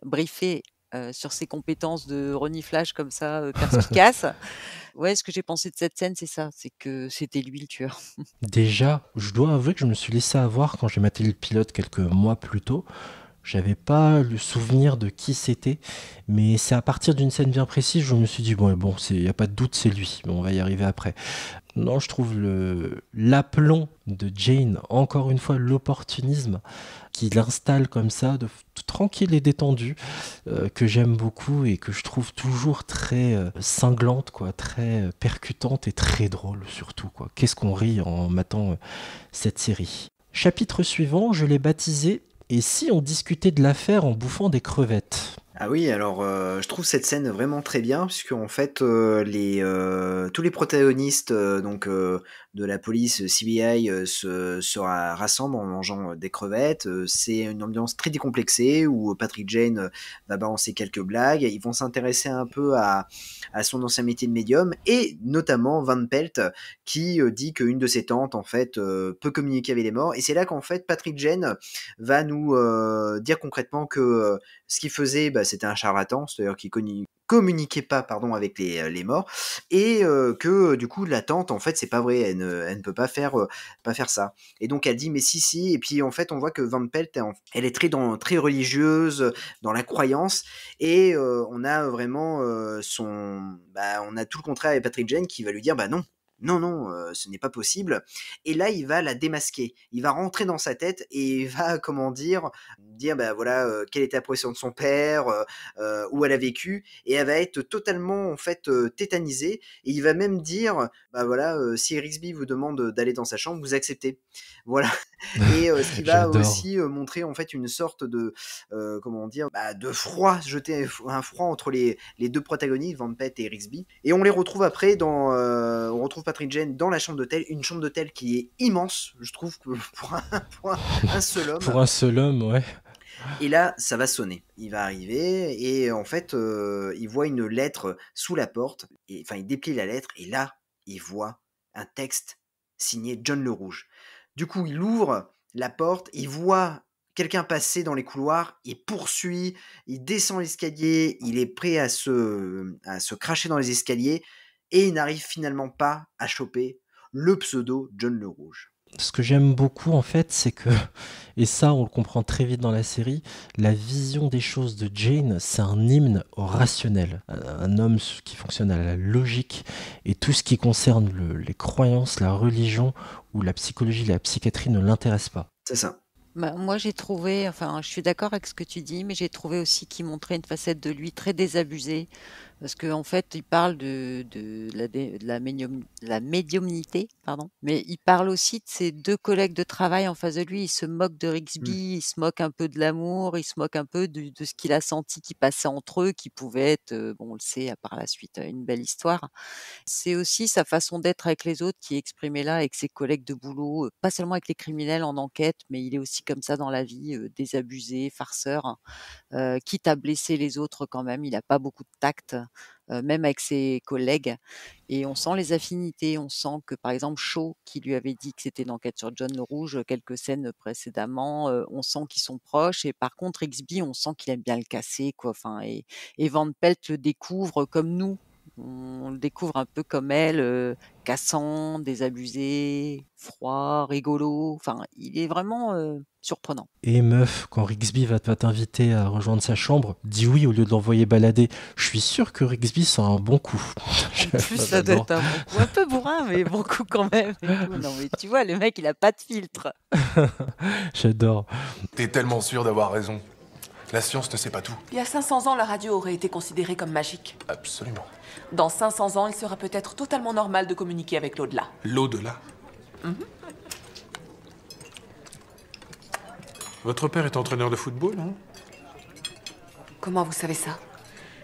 briefée, sur ses compétences de reniflage comme ça, perspicace. Ouais, ce que j'ai pensé de cette scène, c'est ça, c'est que c'était lui le tueur. Déjà, je dois avouer que je me suis laissé avoir quand j'ai maté le pilote quelques mois plus tôt. J'avais pas le souvenir de qui c'était, mais c'est à partir d'une scène bien précise, je me suis dit, bon, il n'y a pas de doute, c'est lui. Bon, on va y arriver après. Non, je trouve l'aplomb de Jane, encore une fois, l'opportunisme qu'il installe comme ça, tout tranquille et détendu, que j'aime beaucoup et que je trouve toujours très cinglante, quoi, très percutante et très drôle surtout, quoi. Qu'est-ce qu'on rit en matant cette série. Chapitre suivant, je l'ai baptisé « Et si on discutait de l'affaire en bouffant des crevettes ?» Ah oui, alors je trouve cette scène vraiment très bien, puisque en fait tous les protagonistes de la police CBI se rassemblent en mangeant des crevettes. C'est une ambiance très décomplexée où Patrick Jane va balancer quelques blagues. Ils vont s'intéresser un peu à son ancien métier de médium et notamment Van Pelt qui dit qu'une de ses tantes en fait peut communiquer avec les morts. Et c'est là qu'en fait Patrick Jane va nous dire concrètement que ce qu'il faisait, c'était un charlatan, c'est-à-dire qu'il communiquait pas avec les morts, et que du coup la tante en fait c'est pas vrai, elle ne peut pas faire ça. Et donc elle dit mais si, et puis en fait on voit que Van Pelt elle est très religieuse dans la croyance, et on a vraiment on a tout le contraire avec Patrick Jane qui va lui dire non, ce n'est pas possible. Et là, il va la démasquer. Il va rentrer dans sa tête et il va, dire quelle était la profession de son père, où elle a vécu, et elle va être totalement en fait tétanisée. Et il va même dire, si Ericsby vous demande d'aller dans sa chambre, vous acceptez. Voilà. Et ce qui va aussi montrer en fait une sorte de de froid, jeter un froid entre les deux protagonistes, Van Pelt et Ericsby. Et on les retrouve après on retrouve Patrick Jane dans la chambre d'hôtel, une chambre d'hôtel qui est immense, je trouve, pour un seul homme. Pour un seul homme, ouais. Et là, ça va sonner. Il va arriver et en fait, il voit une lettre sous la porte et enfin, il déplie la lettre et là, il voit un texte signé John le Rouge. Du coup, il ouvre la porte, il voit quelqu'un passer dans les couloirs, il poursuit, il descend l'escalier, il est prêt à se cracher dans les escaliers et il n'arrive finalement pas à choper le pseudo John le Rouge. Ce que j'aime beaucoup, en fait, c'est que, et ça, on le comprend très vite dans la série, la vision des choses de Jane, c'est un hymne au rationnel. Un homme qui fonctionne à la logique et tout ce qui concerne les croyances, la religion ou la psychologie, la psychiatrie ne l'intéresse pas. C'est ça. Bah, moi, j'ai trouvé, enfin, je suis d'accord avec ce que tu dis, mais j'ai trouvé aussi qu'il montrait une facette de lui très désabusée, parce qu'en fait, il parle de la médiumnité, pardon, mais il parle aussi de ses deux collègues de travail en face de lui. Il se moque de Mmh. Rigsby, il se moque un peu de l'amour, il se moque un peu de ce qu'il a senti qui passait entre eux, qui pouvait être, bon, on le sait, par la suite, une belle histoire. C'est aussi sa façon d'être avec les autres qui est exprimée là avec ses collègues de boulot, pas seulement avec les criminels en enquête, mais il est aussi comme ça dans la vie, désabusé, farceur, quitte à blesser les autres quand même. Il a pas beaucoup de tact, même avec ses collègues et on sent les affinités. On sent que, par exemple, Shaw, qui lui avait dit que c'était une enquête sur John le Rouge, quelques scènes précédemment, on sent qu'ils sont proches et par contre Rigsby, on sent qu'il aime bien le casser, quoi. Enfin et Van Pelt le découvre comme nous. On le découvre un peu comme elle, cassant, désabusé, froid, rigolo. Enfin, il est vraiment, surprenant. Et meuf, quand Rigsby va t'inviter à rejoindre sa chambre, dis oui au lieu de l'envoyer balader. Je suis sûr que Rigsby sent un bon coup. En plus, ça doit être un bon coup. Un peu bourrin, mais bon coup quand même et tout. Non, mais tu vois, le mec, il a pas de filtre. J'adore. T'es tellement sûr d'avoir raison. La science ne sait pas tout. Il y a 500 ans, la radio aurait été considérée comme magique. Absolument. Dans 500 ans, il sera peut-être totalement normal de communiquer avec l'au-delà. L'au-delà. Votre père est entraîneur de football, non? Comment vous savez ça?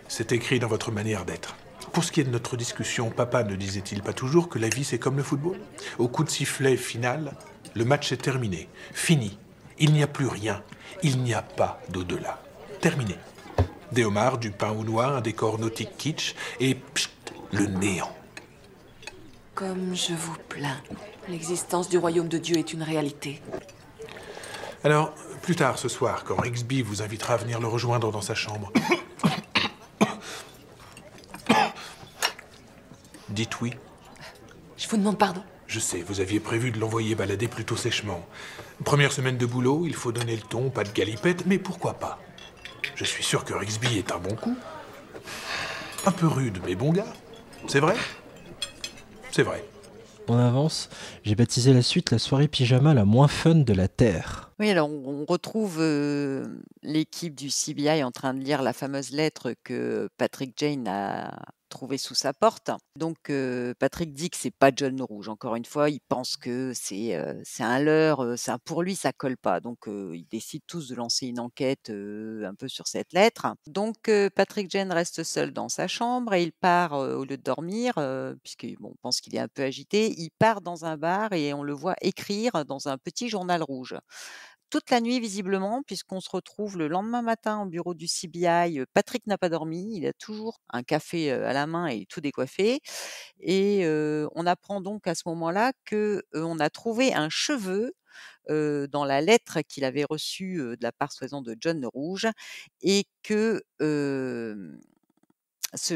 C'est écrit dans votre manière d'être. Pour ce qui est de notre discussion, papa ne disait-il pas toujours que la vie c'est comme le football? Au coup de sifflet final, le match est terminé. Fini. Il n'y a plus rien. Il n'y a pas d'au-delà. Terminé. Des homards, du pain au noix, un décor nautique kitsch et pst, le néant. Comme je vous plains. L'existence du royaume de Dieu est une réalité. Alors, plus tard ce soir, quand Rigsby vous invitera à venir le rejoindre dans sa chambre, dites oui. Je vous demande pardon. Je sais, vous aviez prévu de l'envoyer balader plutôt sèchement. Première semaine de boulot, il faut donner le ton, pas de galipette, mais pourquoi pas? Je suis sûr que Rigsby est un bon coup. Un peu rude, mais bon gars. C'est vrai? C'est vrai. On avance. J'ai baptisé la suite la soirée pyjama la moins fun de la Terre. Oui, alors on retrouve, l'équipe du CBI en train de lire la fameuse lettre que Patrick Jane a trouvée sous sa porte. Donc Patrick dit que c'est pas John le Rouge. Encore une fois, il pense que c'est un leurre, pour lui ça colle pas. Donc ils décident tous de lancer une enquête, un peu sur cette lettre. Donc Patrick Jane reste seul dans sa chambre et il part, au lieu de dormir, puisqu'il bon, pense qu'il est un peu agité, il part dans un bar et on le voit écrire dans un petit journal rouge. Toute la nuit visiblement, puisqu'on se retrouve le lendemain matin au bureau du CBI, Patrick n'a pas dormi, il a toujours un café, à la main et tout décoiffé et on apprend donc à ce moment-là que, on a trouvé un cheveu, dans la lettre qu'il avait reçue, de la part soi-disant de John le Rouge et que, ce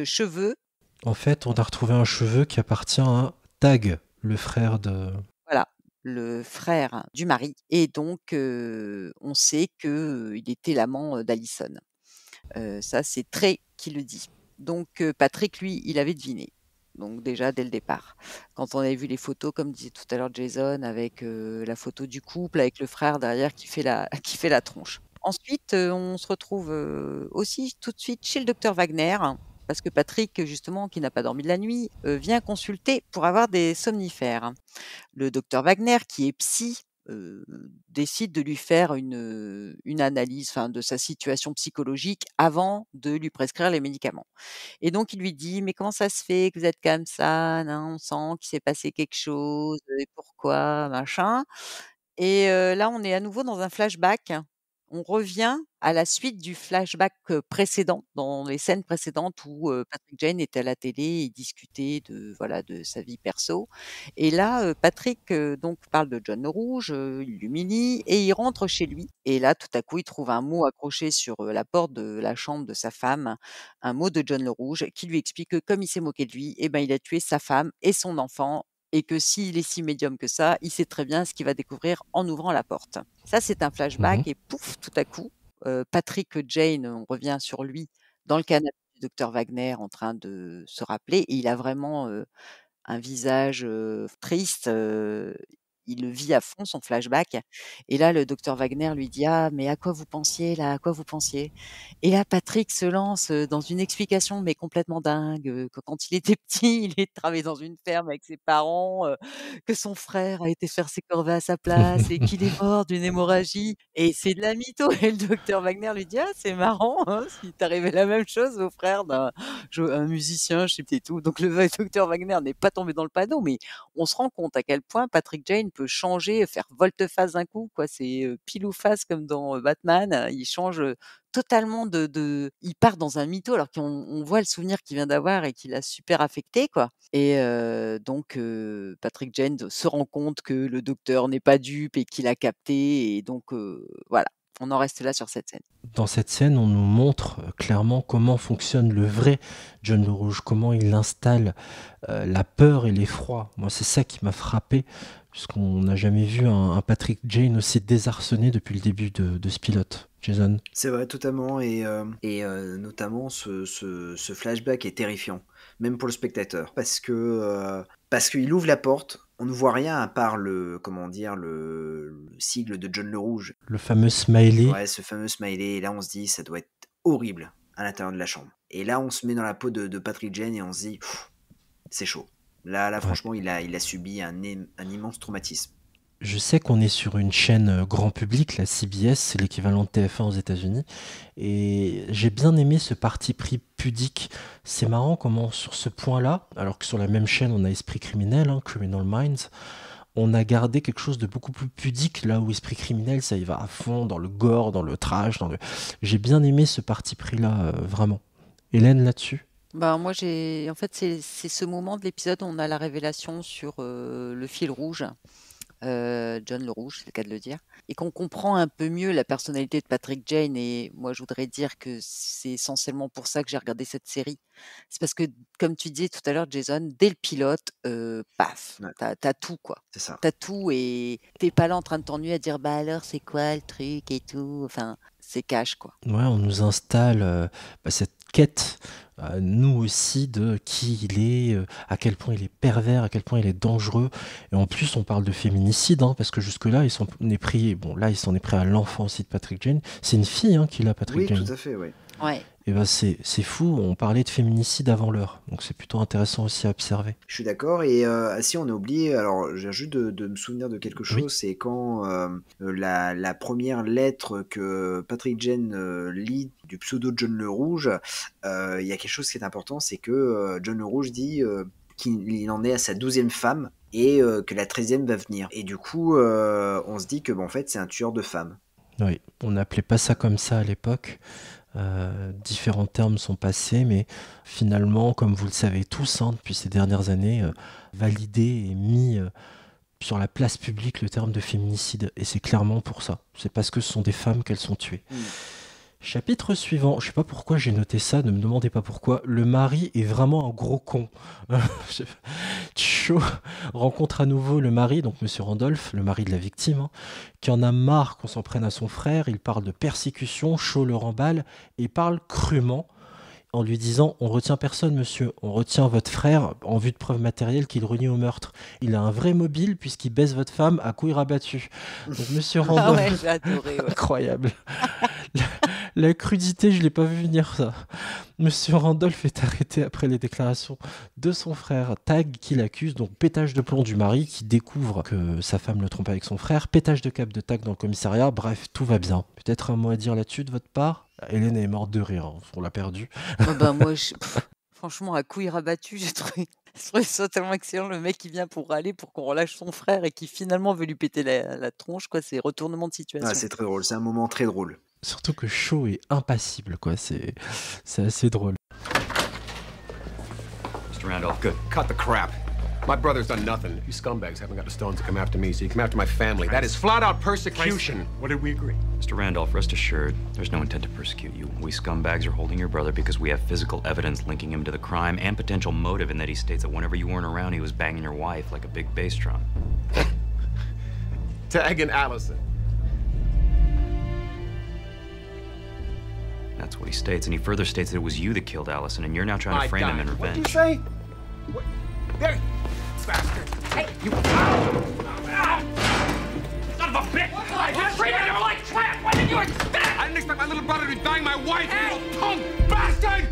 cheveu En fait, on a retrouvé un cheveu qui appartient à Tag, le frère de... voilà, le frère du mari et donc on sait que, il était l'amant, d'Allison. Ça, c'est Trey qui le dit. Donc Patrick, lui, il avait deviné. Donc déjà dès le départ. Quand on avait vu les photos, comme disait tout à l'heure Jason, avec, la photo du couple, avec le frère derrière qui fait la qui fait la tronche. Ensuite, on se retrouve, aussi tout de suite chez le docteur Wagner, parce que Patrick, justement, qui n'a pas dormi de la nuit, vient consulter pour avoir des somnifères. Le docteur Wagner, qui est psy, décide de lui faire une analyse, enfin, de sa situation psychologique avant de lui prescrire les médicaments et donc il lui dit: «Mais comment ça se fait que vous êtes comme ça? Nin, on sent qu'il s'est passé quelque chose et pourquoi? Machin» et là, on est à nouveau dans un flashback On revient à la suite du flashback, précédent, dans les scènes précédentes où, Patrick Jane était à la télé et discutait de voilà, de sa vie perso et là, Patrick, donc parle de John le Rouge, il l'humilie et il rentre chez lui et là, tout à coup, il trouve un mot accroché sur, la porte de la chambre de sa femme, un mot de John le Rouge qui lui explique que comme il s'est moqué de lui et ben, il a tué sa femme et son enfant et que s'il est si médium que ça, il sait très bien ce qu'il va découvrir en ouvrant la porte. Ça, c'est un Mmh. flashback et pouf, tout à coup, Patrick Jane, on revient sur lui dans le canapé du docteur Wagner en train de se rappeler et il a vraiment, un visage, triste, il le vit à fond son flashback et là le docteur Wagner lui dit: «Ah mais à quoi vous pensiez là? À quoi vous pensiez?» et là Patrick se lance, dans une explication mais complètement dingue, que quand il était petit, il est travaillé dans une ferme avec ses parents, que son frère a été faire ses corvées à sa place et qu'il est mort d'une hémorragie et c'est de la mytho et le docteur Wagner lui dit: «Ah c'est marrant, hein, s'il t'arrivait la même chose au frère d'un un musicien, je sais plus et tout». Donc le docteur Wagner n'est pas tombé dans le panneau, mais on se rend compte à quel point Patrick Jane peut changer, faire volte-face d'un coup, quoi. C'est, pile ou face comme dans, Batman, il change, totalement il part dans un mytho alors qu'on voit le souvenir qu'il vient d'avoir et qui l'a super affecté, quoi et donc Patrick Jane se rend compte que le docteur n'est pas dupe et qu'il a capté et donc voilà, on en reste là sur cette scène. Dans cette scène, on nous montre clairement comment fonctionne le vrai John le Rouge, comment il installe la peur et l'effroi. Moi, c'est ça qui m'a frappé, puisqu'on n'a jamais vu un Patrick Jane aussi désarçonné depuis le début de ce pilote. Jason. C'est vrai, totalement, et notamment ce flashback est terrifiant, même pour le spectateur, parce qu'il ouvre la porte, on ne voit rien à part comment dire, le sigle de John le Rouge. Le fameux smiley. Ouais, ce fameux smiley, et là on se dit, ça doit être horrible à l'intérieur de la chambre. Et là on se met dans la peau de Patrick Jane et on se dit, pff, c'est chaud. Là Ouais. franchement, il a subi un immense traumatisme. Je sais qu'on est sur une chaîne grand public, la CBS, c'est l'équivalent de TF1 aux États-Unis, et j'ai bien aimé ce parti pris pudique. C'est marrant comment sur ce point-là, alors que sur la même chaîne on a Esprit criminel, hein, Criminal Minds, on a gardé quelque chose de beaucoup plus pudique, là où Esprit criminel ça y va à fond dans le gore, dans le trash, J'ai bien aimé ce parti pris-là, vraiment. Hélène, là-dessus? Ben, moi en fait, c'est ce moment de l'épisode où on a la révélation sur, le fil rouge. John le Rouge, c'est le cas de le dire, et qu'on comprend un peu mieux la personnalité de Patrick Jane et moi je voudrais dire que c'est essentiellement pour ça que j'ai regardé cette série. C'est parce que comme tu disais tout à l'heure Jason, dès le pilote, paf, Ouais. t'as tout quoi. C'est ça. T'as tout et t'es pas là en train de t'ennuyer à dire: «Bah alors c'est quoi le truc et tout?» enfin, c'est cash quoi. Ouais, on nous installe cette quête, nous aussi, de qui il est, à quel point il est pervers, à quel point il est dangereux. Et en plus, on parle de féminicide, hein, parce que jusque-là, on est pris, bon, là, il s'en est pris à l'enfant aussi de Patrick Jane. C'est une fille hein, qui l'a, Patrick Oui, Jane. tout à fait, oui. Ouais. Et ben c'est fou, on parlait de féminicide avant l'heure. Donc c'est plutôt intéressant aussi à observer. Je suis d'accord, et si on a oublié, alors j'ai juste de me souvenir de quelque chose, Oui. c'est quand la première lettre que Patrick Jane lit du pseudo John le Rouge, il y a quelque chose qui est important, c'est que John le Rouge dit qu'il en est à sa 12e femme et que la 13e va venir. Et du coup, on se dit que en fait c'est un tueur de femmes. Oui, on n'appelait pas ça comme ça à l'époque. Différents termes sont passés, mais finalement, comme vous le savez tous, hein, depuis ces dernières années, validé et mis sur la place publique le terme de féminicide. Et c'est clairement pour ça. C'est parce que ce sont des femmes qu'elles sont tuées. Chapitre suivant, je sais pas pourquoi j'ai noté ça, ne me demandez pas pourquoi. Le mari est vraiment un gros con. Chaud rencontre à nouveau le mari, donc Monsieur Randolph, le mari de la victime, hein, qui en a marre qu'on s'en prenne à son frère. Il parle de persécution, Shaw le remballe et parle crûment en lui disant « On retient personne, monsieur, on retient votre frère en vue de preuves matérielles qu'il renie au meurtre. Il a un vrai mobile puisqu'il baise votre femme à couilles rabattues. » Donc Monsieur Ah Randolph, ouais, j'ai adoré, ouais. incroyable. La crudité, je l'ai pas vu venir ça. Monsieur Randolph est arrêté après les déclarations de son frère Tag qui l'accuse, donc pétage de plomb du mari qui découvre que sa femme le trompe avec son frère, pétage de cap de Tag dans le commissariat, bref, tout va bien. Peut-être un mot à dire là-dessus de votre part? Hélène est morte de rire, hein, on l'a perdu. Oh bah moi franchement à couilles rabattues, j'ai trouvé Je trouvais ça tellement excellent, le mec qui vient pour râler pour qu'on relâche son frère et qui finalement veut lui péter la tronche, quoi. C'est retournement de Ah, situation. c'est très drôle, c'est un moment très drôle. Surtout que Shaw est impassible, quoi. C'est assez drôle. Mr. Randolph, good. Cut the crap. My brother's done nothing. You scumbags haven't got the stones to come after me, so you come after my family. That is flat-out persecution. What did we agree? Mr. Randolph, rest assured, there's no intent to persecute you. We scumbags are holding your brother because we have physical evidence linking him to the crime and potential motive in that he states that whenever you weren't around, he was banging your wife like a big bass drum. Tagging Allison. That's what he states, and he further states that it was you that killed Allison, and you're now trying to frame him in What'd you revenge. say? What? There, bastard. Hey, you. Son of a bitch! You treated her like crap! What did you expect? I didn't expect my little brother to be banging my wife, you little punk bastard!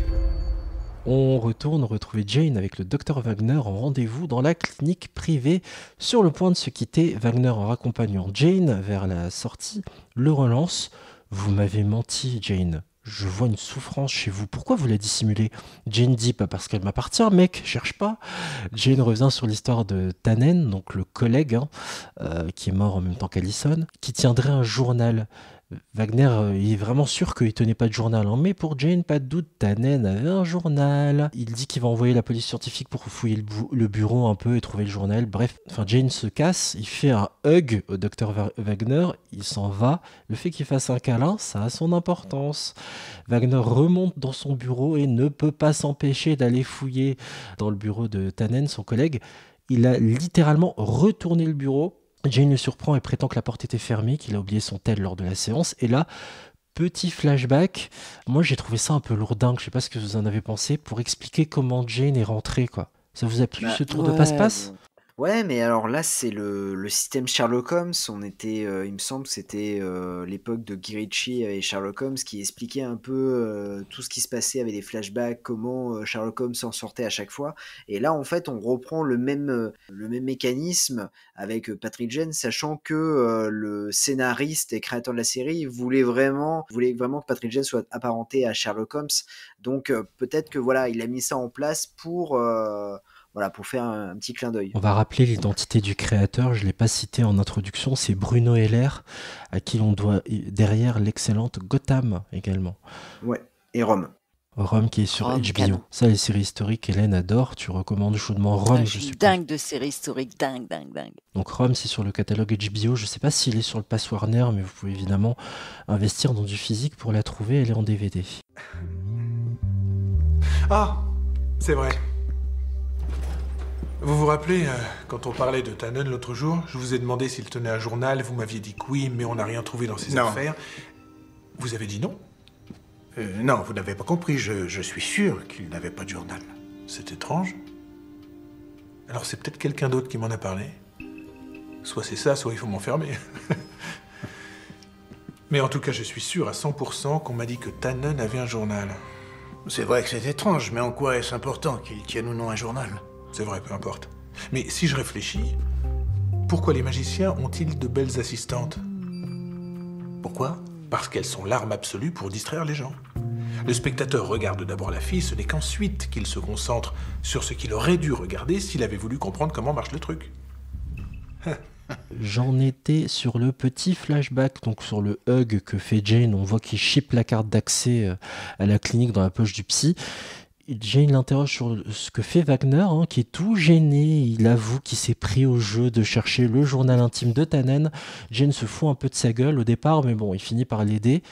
On retourne retrouver Jane avec le docteur Wagner en rendez-vous dans la clinique privée. Sur le point de se quitter, Wagner, en raccompagnant Jane vers la sortie, le relance. « Vous m'avez menti, Jane. Je vois une souffrance chez vous. Pourquoi vous la dissimulez ?» Jane dit « Pas parce qu'elle m'appartient, mec, cherche pas. » Jane revient sur l'histoire de Tannen, donc le collègue qui est mort en même temps qu'Allison, qui tiendrait un journal. Wagner il est vraiment sûr qu'il tenait pas de journal, hein. Mais pour Jane, pas de doute, Tannen avait un journal. Il dit qu'il va envoyer la police scientifique pour fouiller le bureau un peu et trouver le journal. Bref, Jane se casse, il fait un hug au docteur Wagner, il s'en va. Le fait qu'il fasse un câlin, ça a son importance. Wagner remonte dans son bureau et ne peut pas s'empêcher d'aller fouiller dans le bureau de Tannen, son collègue. Il a littéralement retourné le bureau. Jane le surprend et prétend que la porte était fermée, qu'il a oublié son tel lors de la séance. Et là, petit flashback. Moi, j'ai trouvé ça un peu lourdingue. Je sais pas ce que vous en avez pensé pour expliquer comment Jane est rentrée, quoi. Ça vous a plu, ce tour de passe-passe ? Ouais, mais alors là, c'est le système Sherlock Holmes. On était, il me semble que c'était l'époque de Guy Ritchie et Sherlock Holmes qui expliquait un peu tout ce qui se passait avec des flashbacks, comment Sherlock Holmes s'en sortait à chaque fois. Et là, en fait, on reprend le même mécanisme avec Patrick Jane, sachant que le scénariste et créateur de la série voulait vraiment que Patrick Jane soit apparenté à Sherlock Holmes. Donc peut-être que voilà, il a mis ça en place pour faire un petit clin d'œil. On va rappeler l'identité du créateur, je ne l'ai pas cité en introduction, c'est Bruno Heller, à qui l'on doit derrière l'excellente Gotham également. Ouais, et Rome. Rome qui est sur Rome, HBO. canon. Ça, les séries historiques, Hélène adore, tu recommandes chaudement Rome, Je suis dingue de séries historiques, dingue. Donc Rome, c'est sur le catalogue HBO, je ne sais pas s'il est sur le Pass Warner, mais vous pouvez évidemment investir dans du physique pour la trouver, elle est en DVD. Ah, c'est vrai. Vous vous rappelez, quand on parlait de Tannen l'autre jour, je vous ai demandé s'il tenait un journal, vous m'aviez dit que oui, mais on n'a rien trouvé dans ses affaires. Vous avez dit non ? Non, vous n'avez pas compris. Je suis sûr qu'il n'avait pas de journal. C'est étrange. Alors c'est peut-être quelqu'un d'autre qui m'en a parlé. Soit c'est ça, soit il faut m'enfermer. Mais en tout cas, je suis sûr à 100% qu'on m'a dit que Tannen avait un journal. C'est vrai que c'est étrange, mais en quoi est-ce important qu'il tienne ou non un journal ? C'est vrai, peu importe. Mais si je réfléchis, pourquoi les magiciens ont-ils de belles assistantes ? Pourquoi ? Parce qu'elles sont l'arme absolue pour distraire les gens. Le spectateur regarde d'abord la fille, ce n'est qu'ensuite qu'il se concentre sur ce qu'il aurait dû regarder s'il avait voulu comprendre comment marche le truc. J'en étais sur le petit flashback, donc sur le hug que fait Jane. On voit qu'il chipe la carte d'accès à la clinique dans la poche du psy. Jane l'interroge sur ce que fait Wagner, qui est tout gêné. Il avoue qu'il s'est pris au jeu de chercher le journal intime de Tannen. Jane se fout un peu de sa gueule au départ, mais bon, il finit par l'aider.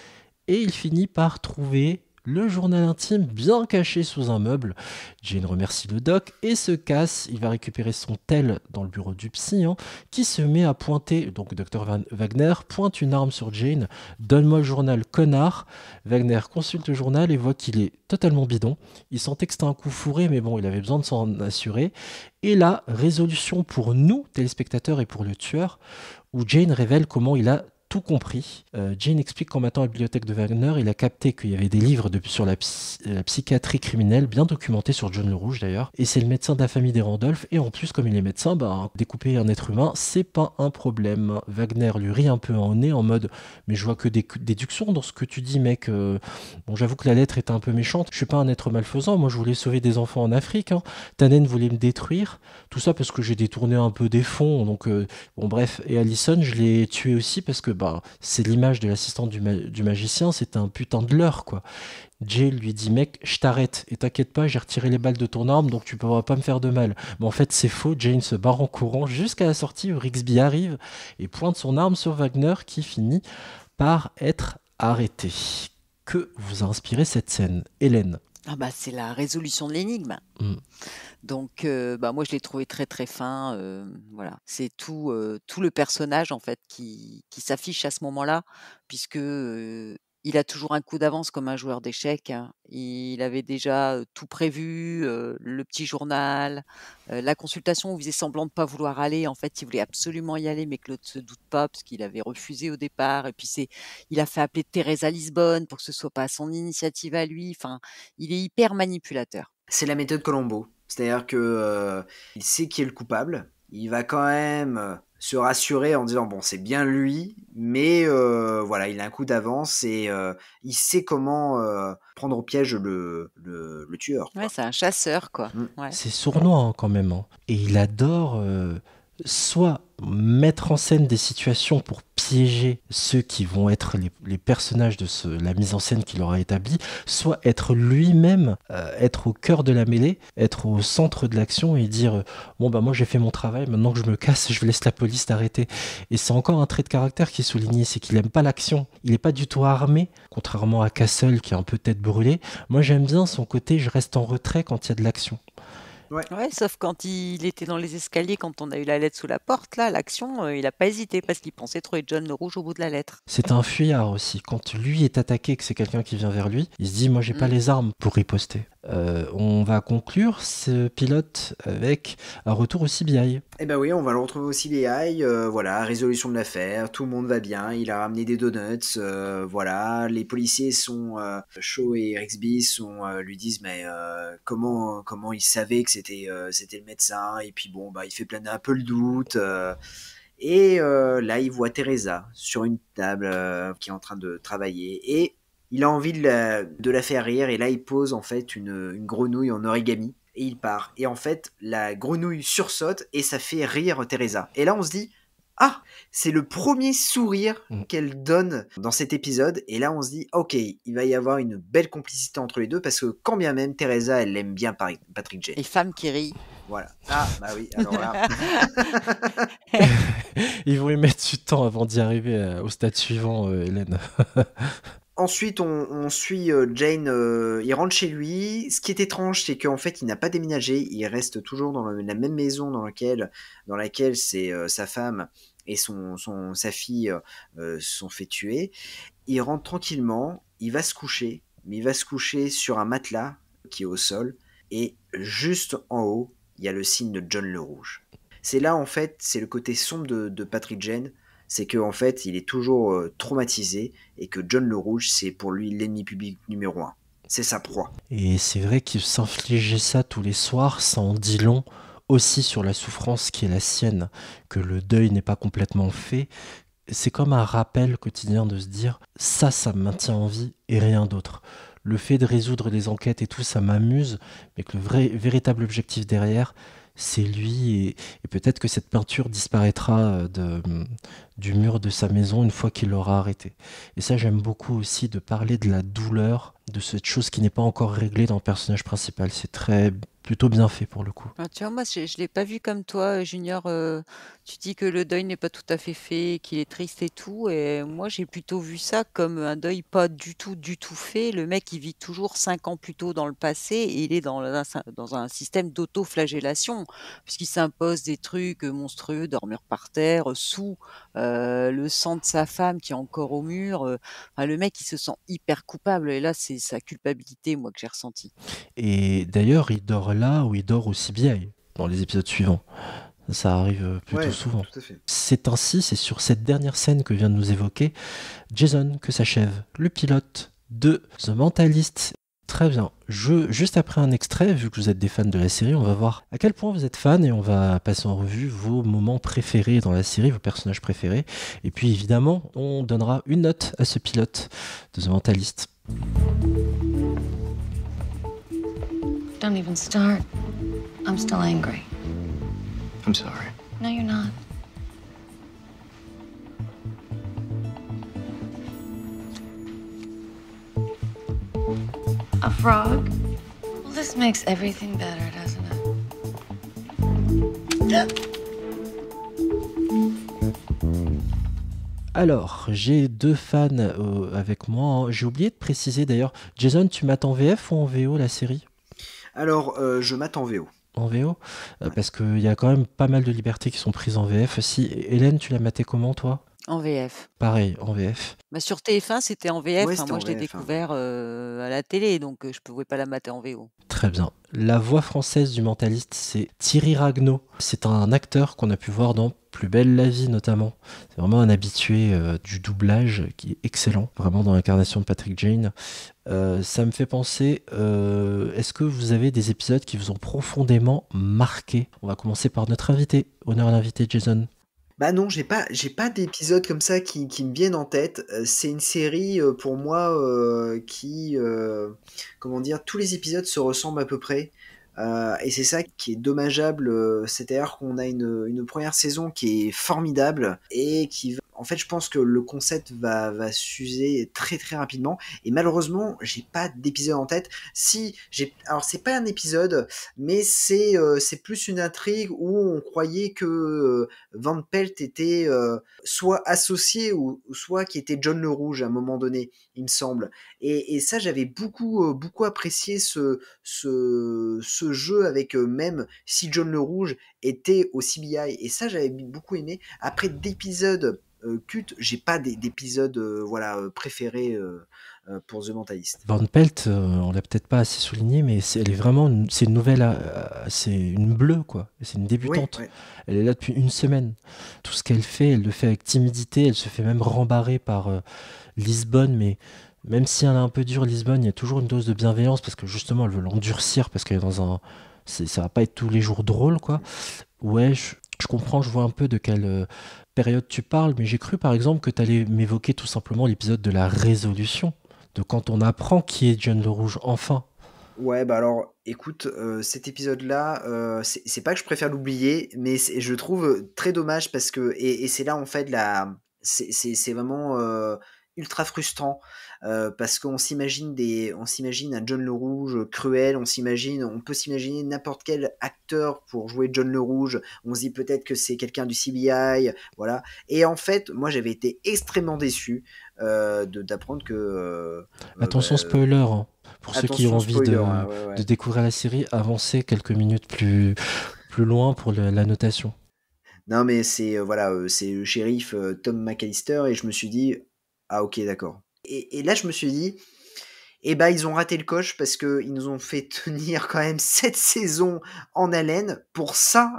Et il finit par trouver le journal intime bien caché sous un meuble. Jane remercie le doc et se casse. Il va récupérer son tel dans le bureau du psy, qui se met à pointer. Donc Dr Wagner pointe une arme sur Jane. « Donne-moi le journal, connard !» Wagner consulte le journal et voit qu'il est totalement bidon. Il sentait que c'était un coup fourré, mais bon, il avait besoin de s'en assurer. Et là, résolution pour nous, téléspectateurs, et pour le tueur, où Jane révèle comment il a tout compris. Jane explique qu'en matant à la bibliothèque de Wagner, il a capté qu'il y avait des livres sur la psychiatrie criminelle, bien documentés sur John le Rouge d'ailleurs, et c'est le médecin de la famille des Randolph, et en plus, comme il est médecin, découper un être humain, c'est pas un problème. Wagner lui rit un peu en nez, en mode « mais je vois que des déductions dans ce que tu dis, mec. Bon, j'avoue que la lettre était un peu méchante, je suis pas un être malfaisant, moi je voulais sauver des enfants en Afrique, hein. Tannen voulait me détruire, tout ça parce que j'ai détourné un peu des fonds, donc bon bref, et Allison, je l'ai tué aussi parce que c'est l'image de l'assistante du magicien, c'est un putain de leurre, quoi. Jay lui dit mec, je t'arrête et t'inquiète pas, j'ai retiré les balles de ton arme donc tu pourras pas me faire de mal. Mais en fait c'est faux, Jane se barre en courant jusqu'à la sortie où Rigsby arrive et pointe son arme sur Wagner qui finit par être arrêté. Que vous a inspiré cette scène, Hélène? C'est la résolution de l'énigme. Donc, moi, je l'ai trouvé très très fin. Voilà, c'est tout le personnage en fait qui s'affiche à ce moment-là, puisque il a toujours un coup d'avance comme un joueur d'échecs, hein. Il avait déjà tout prévu, le petit journal, la consultation où il faisait semblant de pas vouloir aller. En fait, il voulait absolument y aller, mais que l'autre se doute pas parce qu'il avait refusé au départ. Et puis il a fait appeler Teresa Lisbonne pour que ce soit pas à son initiative à lui. Enfin, il est hyper manipulateur. C'est la méthode Colombo. C'est-à-dire que il sait qui est le coupable. Il va quand même se rassurer en disant bon, c'est bien lui, mais voilà, il a un coup d'avance et il sait comment prendre au piège le tueur, quoi. Ouais, c'est un chasseur, quoi. Ouais. C'est sournois hein, quand même, hein. Et il adore soit mettre en scène des situations pour piéger ceux qui vont être les personnages de la mise en scène qu'il aura établie, soit être lui-même, être au cœur de la mêlée, être au centre de l'action et dire moi j'ai fait mon travail, maintenant que je me casse, je laisse la police t'arrêter. Et c'est encore un trait de caractère qui est souligné, c'est qu'il aime pas l'action. Il est pas du tout armé, contrairement à Castle qui est un peu tête brûlée. Moi j'aime bien son côté, je reste en retrait quand il y a de l'action. Ouais, sauf quand il était dans les escaliers, quand on a eu la lettre sous la porte, là, l'action, il a pas hésité parce qu'il pensait trouver John le Rouge au bout de la lettre. C'est un fuyard aussi. Quand lui est attaqué et que c'est quelqu'un qui vient vers lui, il se dit moi j'ai pas les armes pour riposter. On va conclure ce pilote avec un retour au CBI. Eh ben oui, on va le retrouver au CBI. Voilà, résolution de l'affaire, tout le monde va bien. Il a ramené des donuts. Voilà, les policiers sont Shaw et Rigsby lui disent mais comment il savait que c'était le médecin. Et puis bon il fait planer un peu le doute. Et là il voit Teresa sur une table qui est en train de travailler et il a envie de la faire rire et là il pose en fait une grenouille en origami et il part. Et en fait la grenouille sursaute et ça fait rire Teresa. Et là on se dit ah, c'est le premier sourire qu'elle donne dans cet épisode et là on se dit ok, il va y avoir une belle complicité entre les deux parce que quand bien même Teresa elle aime bien Patrick Jane. Et femme qui rit. Voilà. Ah bah oui, alors là. Ils vont y mettre du temps avant d'y arriver au stade suivant, Hélène. Ensuite, on suit Jane, il rentre chez lui. Ce qui est étrange, c'est qu'en fait, il n'a pas déménagé. Il reste toujours dans la même maison dans laquelle c'est sa femme et sa fille sont fait tuer. Il rentre tranquillement, il va se coucher, mais il va se coucher sur un matelas qui est au sol. Et juste en haut, il y a le signe de John le Rouge. C'est là, en fait, c'est le côté sombre de Patrick Jane. C'est qu'en fait, il est toujours traumatisé et que John le Rouge, c'est pour lui l'ennemi public numéro 1. C'est sa proie. Et c'est vrai qu'il s'infligeait ça tous les soirs, ça en dit long aussi sur la souffrance qui est la sienne, que le deuil n'est pas complètement fait. C'est comme un rappel quotidien de se dire « ça me maintient en vie et rien d'autre ». Le fait de résoudre les enquêtes et tout, ça m'amuse, mais que le véritable objectif derrière, c'est lui, et peut-être que cette peinture disparaîtra du mur de sa maison une fois qu'il l'aura arrêté. Et ça, j'aime beaucoup aussi de parler de la douleur, de cette chose qui n'est pas encore réglée dans le personnage principal. C'est plutôt bien fait pour le coup. Tu vois, moi, je ne l'ai pas vu comme toi, Junior. Tu dis que le deuil n'est pas tout à fait fait, qu'il est triste et tout. Et moi, j'ai plutôt vu ça comme un deuil pas du tout fait. Le mec, il vit toujours 5 ans plus tôt dans le passé et il est dans un système d'auto-flagellation, puisqu'il s'impose des trucs monstrueux, dormir par terre, sous le sang de sa femme qui est encore au mur. Le mec, il se sent hyper coupable. Et là, c'est sa culpabilité, moi, que j'ai ressentie. Et d'ailleurs, il dort là où il dort au CBI, dans les épisodes suivants. Ça arrive plutôt Ouais, souvent. tout à fait. C'est sur cette dernière scène que vient de nous évoquer Jason que s'achève le pilote de The Mentalist. Très bien. Juste après un extrait, vu que vous êtes des fans de la série, on va voir à quel point vous êtes fans et on va passer en revue vos moments préférés dans la série, vos personnages préférés. Et puis évidemment, on donnera une note à ce pilote de The Mentalist. Don't even start. I'm still angry. I'm sorry. No, you're not. A frog? Well, this makes everything better, doesn't it? Alors, j'ai deux fans avec moi, hein. J'ai oublié de préciser d'ailleurs. Jason, tu mates en VF ou en VO la série? Alors, je mate en VO. En VO? Ouais. Parce qu'il y a quand même pas mal de libertés qui sont prises en VF aussi. Hélène, tu l'as maté comment toi? En VF. Pareil, en VF. Bah, sur TF1, c'était en VF. Ouais, Enfin, c'était moi, en je l'ai VF, hein. découvert à la télé, donc je ne pouvais pas la mater en VO. Très bien. La voix française du Mentaliste, c'est Thierry Ragnaud. C'est un acteur qu'on a pu voir dans Plus belle la vie notamment. C'est vraiment un habitué du doublage qui est excellent, vraiment dans l'incarnation de Patrick Jane. Ça me fait penser, est-ce que vous avez des épisodes qui vous ont profondément marqué? On va commencer par notre invité. Honneur à l'invité, Jason. Bah non, j'ai pas d'épisodes comme ça qui me viennent en tête. C'est une série pour moi qui, comment dire, tous les épisodes se ressemblent à peu près. Et c'est ça qui est dommageable, c'est-à-dire qu'on a une première saison qui est formidable et en fait, je pense que le concept va s'user très très rapidement. Et malheureusement, j'ai pas d'épisode en tête. Alors c'est pas un épisode, mais c'est plus une intrigue où on croyait que Van Pelt était soit associé ou soit qui était John le Rouge à un moment donné, il me semble. Et ça, j'avais beaucoup apprécié ce jeu avec même si John le Rouge était au CBI. Et ça, j'avais beaucoup aimé. Après d'épisodes culte, j'ai pas d'épisodes préférés pour The Mentalist. Van Pelt, on l'a peut-être pas assez souligné, mais elle est vraiment, c'est une nouvelle, c'est une bleue quoi. C'est une débutante. Ouais. Elle est là depuis une semaine. Tout ce qu'elle fait, elle le fait avec timidité. Elle se fait même rembarrer par Lisbonne, mais même si elle est un peu dure, Lisbonne, il y a toujours une dose de bienveillance parce que justement, elle veut l'endurcir parce qu'elle est dans un, ça va pas être tous les jours drôle quoi. Ouais, je comprends, je vois un peu de quelle période tu parles, mais j'ai cru par exemple que tu allais m'évoquer tout simplement l'épisode de la résolution, de quand on apprend qui est John le Rouge, enfin. Ouais, bah alors, écoute, cet épisode-là, c'est pas que je préfère l'oublier, mais je trouve très dommage parce que, et c'est là en fait, c'est vraiment ultra frustrant parce qu'on s'imagine un John le Rouge cruel, on peut s'imaginer n'importe quel acteur pour jouer John le Rouge, on se dit peut-être que c'est quelqu'un du CBI, voilà. Et en fait, moi j'avais été extrêmement déçu d'apprendre que... Attention spoiler, hein. Pour ceux qui ont envie spoiler, de découvrir la série, avancez quelques minutes plus loin pour la notation. Non mais c'est c'est le shérif Tom McAllister et je me suis dit ah ok d'accord. Et là je me suis dit eh ben ils ont raté le coche parce que ils nous ont fait tenir quand même 7 saisons en haleine pour ça.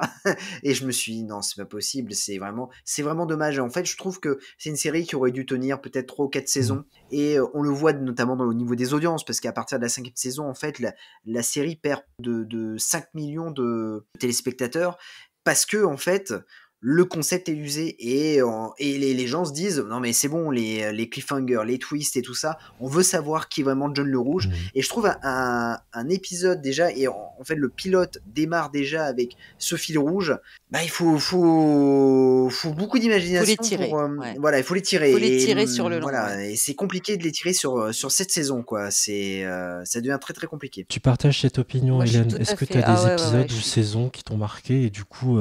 Et je me suis dit non, c'est pas possible, c'est vraiment dommage. Et en fait, je trouve que c'est une série qui aurait dû tenir peut-être 3 ou 4 saisons et on le voit notamment au niveau des audiences parce qu'à partir de la 5e saison, en fait, la série perd de 5 millions de téléspectateurs parce que en fait, le concept est usé et les gens se disent non mais c'est bon, les cliffhangers, les twists et tout ça, on veut savoir qui est vraiment John le Rouge. Et je trouve un épisode déjà, et en fait le pilote démarre déjà avec ce fil rouge, bah il faut beaucoup d'imagination. Faut les tirer, ouais. Voilà, il faut les tirer. Faut les tirer sur le long. Voilà, Ouais. et c'est compliqué de les tirer sur cette saison quoi. Ça devient très très compliqué. Tu partages cette opinion, Moi, je suis Hélène? tout Est-ce à que fait- tu as des ah ouais, épisodes je ou suis- saisons qui t'ont marqué et du coup,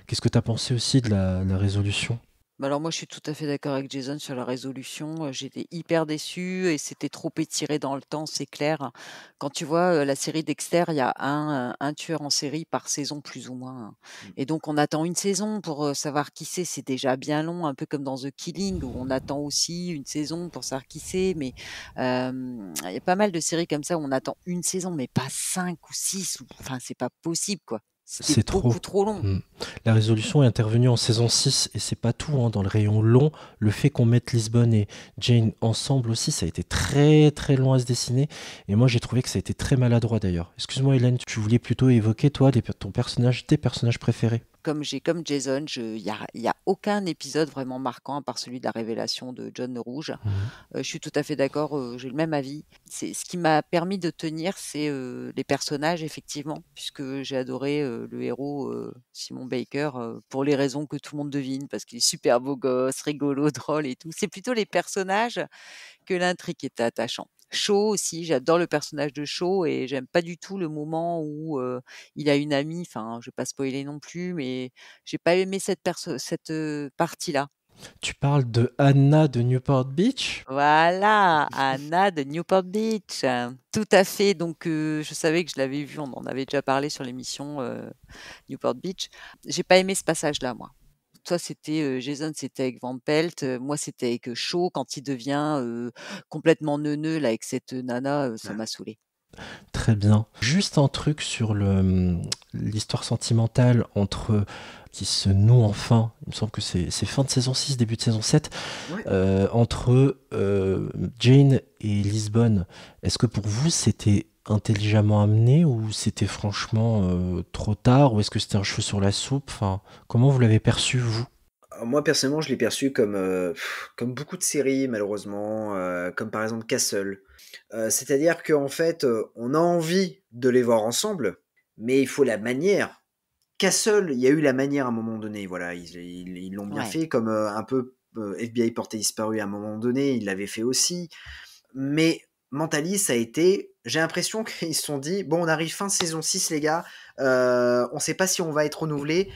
qu'est-ce que tu as pensé aussi de la résolution? Bah alors moi, je suis tout à fait d'accord avec Jason sur la résolution. J'étais hyper déçue et c'était trop étiré dans le temps, c'est clair. Quand tu vois la série Dexter, il y a un tueur en série par saison plus ou moins. Et donc on attend une saison pour savoir qui c'est. C'est déjà bien long, un peu comme dans The Killing où on attend aussi une saison pour savoir qui c'est. Mais il y a pas mal de séries comme ça où on attend une saison, mais pas 5 ou 6. Enfin, c'est pas possible quoi. C'était C'est trop. beaucoup trop long. La résolution est intervenue en saison 6 et c'est pas tout, hein. Dans le rayon long, le fait qu'on mette Lisbonne et Jane ensemble aussi, ça a été très très long à se dessiner. Et moi j'ai trouvé que ça a été très maladroit d'ailleurs. Excuse-moi Hélène, tu voulais plutôt évoquer toi tes personnages préférés. Comme Jason, y a aucun épisode vraiment marquant à part celui de la révélation de John le Rouge. Je suis tout à fait d'accord, j'ai le même avis. Ce qui m'a permis de tenir, c'est les personnages, effectivement, puisque j'ai adoré le héros Simon Baker pour les raisons que tout le monde devine, parce qu'il est super beau gosse, rigolo, drôle et tout. C'est plutôt les personnages que l'intrigue qui était attachant. Shaw aussi, j'adore le personnage de Shaw et j'aime pas du tout le moment où il a une amie. Enfin, je vais pas spoiler non plus, mais j'ai pas aimé cette partie-là. Tu parles de Anna de Newport Beach? Voilà, Anna de Newport Beach. Tout à fait. Donc, je savais que je l'avais vu. On en avait déjà parlé sur l'émission Newport Beach. J'ai pas aimé ce passage-là, moi. Toi, c'était Jason, c'était avec Van Pelt. Moi, c'était avec Shaw quand il devient complètement neuneux là avec cette nana. Ça m'a saoulé. Très bien. Juste un truc sur l'histoire sentimentale qui se noue enfin, il me semble que c'est fin de saison 6, début de saison 7, entre Jane et Lisbonne. Est-ce que pour vous c'était intelligemment amené ou c'était franchement trop tard, ou est-ce que c'était un cheveu sur la soupe? Enfin, comment vous l'avez perçu, vous? Moi, personnellement, je l'ai perçu comme beaucoup de séries, malheureusement, comme par exemple Castle. C'est-à-dire qu'en fait, on a envie de les voir ensemble, mais il faut la manière. Castle, il y a eu la manière à un moment donné, voilà, ils l'ont bien fait, comme un peu FBI porté disparu à un moment donné, ils l'avaient fait aussi. Mais Mentalis, ça a été, j'ai l'impression qu'ils se sont dit, bon, on arrive fin saison 6, les gars, on sait pas si on va être renouvelé,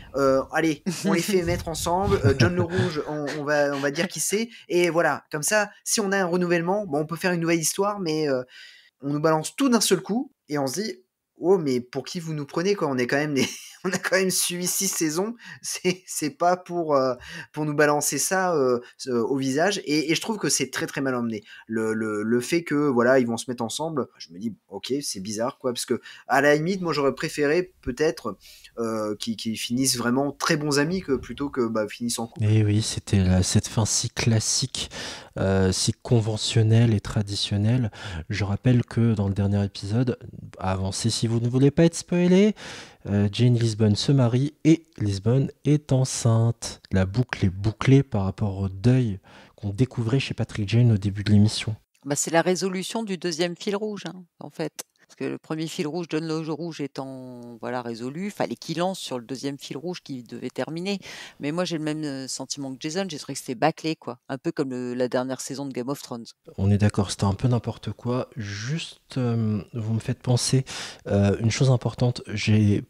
allez, on les fait mettre ensemble, John le Rouge, on va dire qui c'est, et voilà, comme ça, si on a un renouvellement, bon, on peut faire une nouvelle histoire, mais on nous balance tout d'un seul coup, et on se dit, oh, mais pour qui vous nous prenez, quoi, on est quand même on a quand même suivi 6 saisons, c'est pas pour nous balancer ça au visage, et je trouve que c'est très très mal emmené. Le fait que voilà, ils vont se mettre ensemble, je me dis ok, c'est bizarre quoi, parce que à la limite, moi j'aurais préféré peut-être qu'ils finissent vraiment très bons amis plutôt que finissent en couple. Et oui, c'était cette fin si classique, si conventionnelle et traditionnelle. Je rappelle que dans le dernier épisode, avancez si vous ne voulez pas être spoilé, Jane Lisbonne se marie et Lisbonne est enceinte. La boucle est bouclée par rapport au deuil qu'on découvrait chez Patrick Jane au début de l'émission. C'est la résolution du deuxième fil rouge, hein, en fait. Parce que le premier fil rouge, John le Rouge étant résolu, fallait qu'il lance sur le deuxième fil rouge qui devait terminer. Mais moi, j'ai le même sentiment que Jason, j'ai trouvé que c'était bâclé, quoi. Un peu comme la dernière saison de Game of Thrones. On est d'accord, c'était un peu n'importe quoi. Juste, vous me faites penser une chose importante.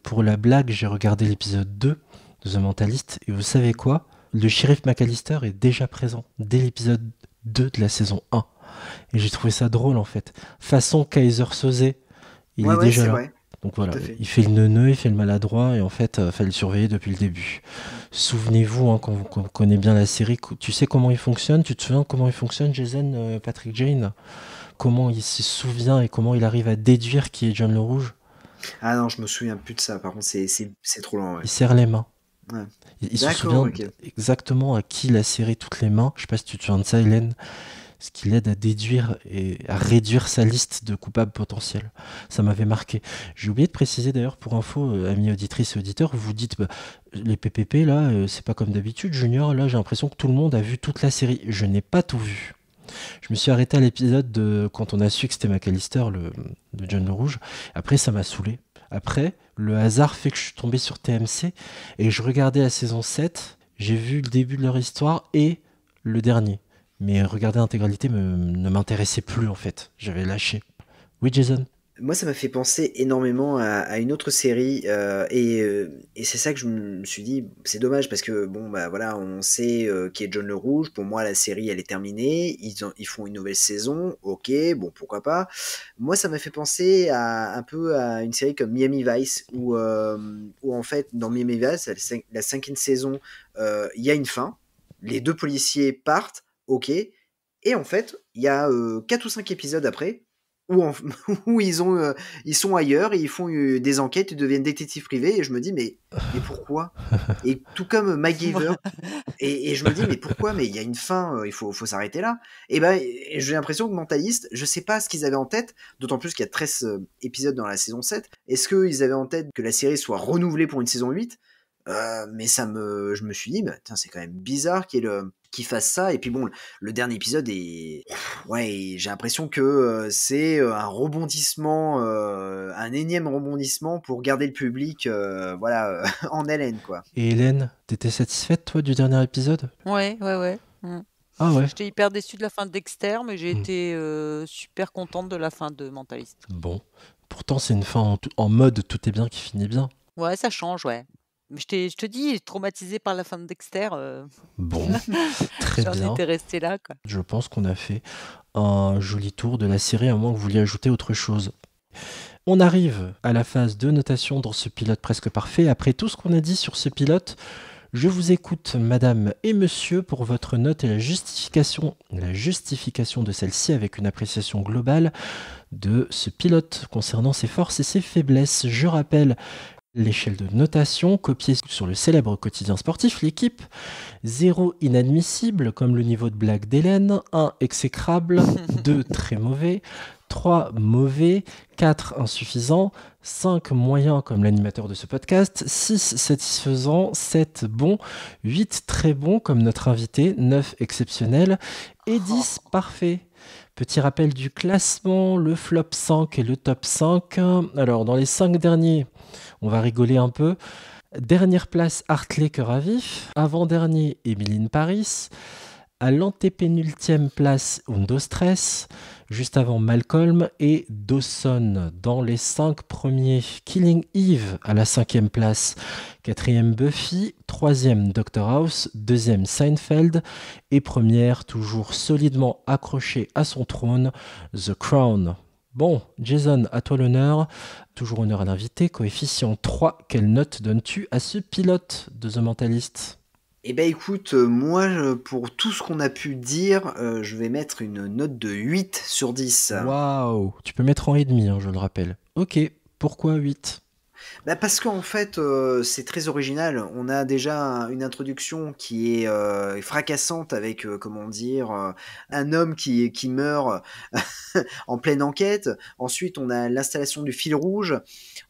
Pour la blague, j'ai regardé l'épisode 2 de The Mentalist, et vous savez quoi? Le shérif McAllister est déjà présent dès l'épisode 2 de la saison 1. Et j'ai trouvé ça drôle, en fait. Façon Kaiser Soze, il est déjà là. Vrai. Donc voilà, il fait le neuneu, il fait le maladroit, et en fait, fallait le surveiller depuis le début. Souvenez-vous, hein, quand on connaît bien la série, tu sais comment il fonctionne? Tu te souviens comment il fonctionne, Jason, Patrick Jane? Comment il se souvient et comment il arrive à déduire qui est John le Rouge? Ah non, je me souviens plus de ça, par contre, c'est trop lent. Ouais. Il serre les mains. Ouais. Il se souvient exactement à qui il a serré toutes les mains. Je sais pas si tu te souviens de ça, Hélène. Ce qui l'aide à déduire et à réduire sa liste de coupables potentiels. Ça m'avait marqué. J'ai oublié de préciser d'ailleurs, pour info, amis auditrices et auditeurs, vous dites les PPP là, c'est pas comme d'habitude, Junior, là j'ai l'impression que tout le monde a vu toute la série. Je n'ai pas tout vu. Je me suis arrêté à l'épisode quand on a su que c'était McAllister, de John le Rouge. Après, ça m'a saoulé. Après, le hasard fait que je suis tombé sur TMC et je regardais la saison 7, j'ai vu le début de leur histoire et le dernier. Mais regarder l'intégralité ne m'intéressait plus, en fait. J'avais lâché. Oui, Jason? Moi, ça m'a fait penser énormément à une autre série, et c'est ça que je me suis dit, c'est dommage parce que bon voilà, on sait qui est John le Rouge. Pour moi, la série elle est terminée. Ils font une nouvelle saison, ok, bon pourquoi pas. Moi, ça m'a fait penser un peu à une série comme Miami Vice, où en fait dans Miami Vice, la 5e saison, il y a une fin. Les 2 policiers partent, ok, et en fait il y a 4 ou 5 épisodes après. où ils sont ailleurs et ils font des enquêtes, ils deviennent détectives privés et je me dis mais pourquoi? Et tout comme MacGyver et je me dis mais pourquoi? Mais il y a une fin, il faut s'arrêter là. Et j'ai l'impression que Mentaliste, je sais pas ce qu'ils avaient en tête, d'autant plus qu'il y a 13 épisodes dans la saison 7. Est-ce qu'ils avaient en tête que la série soit renouvelée pour une saison 8? Mais je me suis dit, c'est quand même bizarre qu'il fasse ça. Et puis bon, le dernier épisode est, ouais, j'ai l'impression que c'est un rebondissement, un énième rebondissement pour garder le public, en haleine, quoi. Et Hélène, t'étais satisfaite toi du dernier épisode? Ouais. Ah ouais. J'étais hyper déçue de la fin de Dexter, mais j'ai été super contente de la fin de Mentaliste. Bon, pourtant c'est une fin en mode tout est bien qui finit bien. Ouais, ça change, ouais. Mais je te dis, traumatisée par la fin de Dexter. Bon, très bien. J'en étais restée là, quoi. Je pense qu'on a fait un joli tour de la série, à moins que vous vouliez ajouter autre chose. On arrive à la phase de notation dans ce pilote presque parfait. Après tout ce qu'on a dit sur ce pilote, je vous écoute, madame et monsieur, pour votre note et la justification de celle-ci avec une appréciation globale de ce pilote concernant ses forces et ses faiblesses. Je rappelle l'échelle de notation copiée sur le célèbre quotidien sportif L'Équipe. 0 inadmissible comme le niveau de blague d'Hélène, 1 exécrable, 2 très mauvais, 3 mauvais, 4 insuffisant, 5 moyen comme l'animateur de ce podcast, 6 satisfaisant, 7 bon, 8 très bon comme notre invité, 9 exceptionnel et 10 parfait. Petit rappel du classement, le flop 5 et le top 5. Alors dans les 5 derniers, on va rigoler un peu. Dernière place, Hartley Cœur à Vif. Avant-dernier, Émiline Paris. À l'antépénultième place, Undo Stress. Juste avant, Malcolm et Dawson. Dans les 5 premiers, Killing Eve à la 5e place. 4e, Buffy. 3e, Dr House. 2e, Seinfeld. Et première, toujours solidement accrochée à son trône, The Crown. Bon, Jason, à toi l'honneur. Toujours honneur à l'invité. Coefficient 3. Quelle note donnes-tu à ce pilote de The Mentalist ? Eh ben écoute, moi, pour tout ce qu'on a pu dire, je vais mettre une note de 8 sur 10. Waouh, tu peux mettre en et demi, je le rappelle. Ok, pourquoi 8 ? Parce qu'en fait, c'est très original. On a déjà une introduction qui est fracassante avec, un homme qui meurt en pleine enquête. Ensuite, on a l'installation du fil rouge.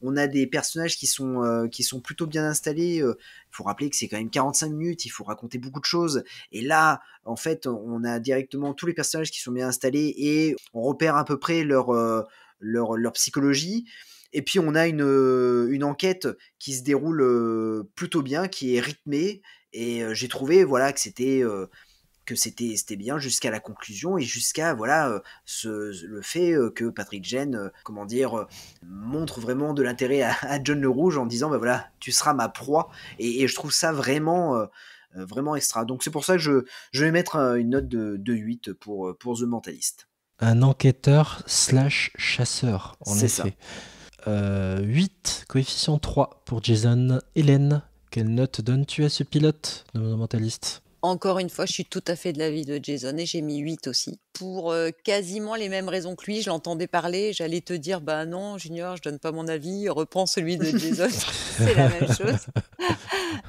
On a des personnages qui sont plutôt bien installés. Il faut rappeler que c'est quand même 45 minutes, il faut raconter beaucoup de choses. Et là, en fait, on a directement tous les personnages qui sont bien installés et on repère à peu près leur psychologie. Et puis on a une enquête qui se déroule plutôt bien, qui est rythmée, et j'ai trouvé que c'était bien jusqu'à la conclusion et jusqu'à le fait que Patrick Jane montre vraiment de l'intérêt à John le Rouge en disant tu seras ma proie, et je trouve ça vraiment extra. Donc c'est pour ça que je vais mettre une note de 8 pour The Mentalist. Un enquêteur / chasseur, en c'est effet. Ça. 8, coefficient 3 pour Jason. Hélène, quelle note donnes-tu à ce pilote de Mentalist ? Encore une fois, je suis tout à fait de l'avis de Jason et j'ai mis 8 aussi. Pour quasiment les mêmes raisons que lui, je l'entendais parler, j'allais te dire, non, Junior, je donne pas mon avis, reprends celui de Jason, c'est la même chose.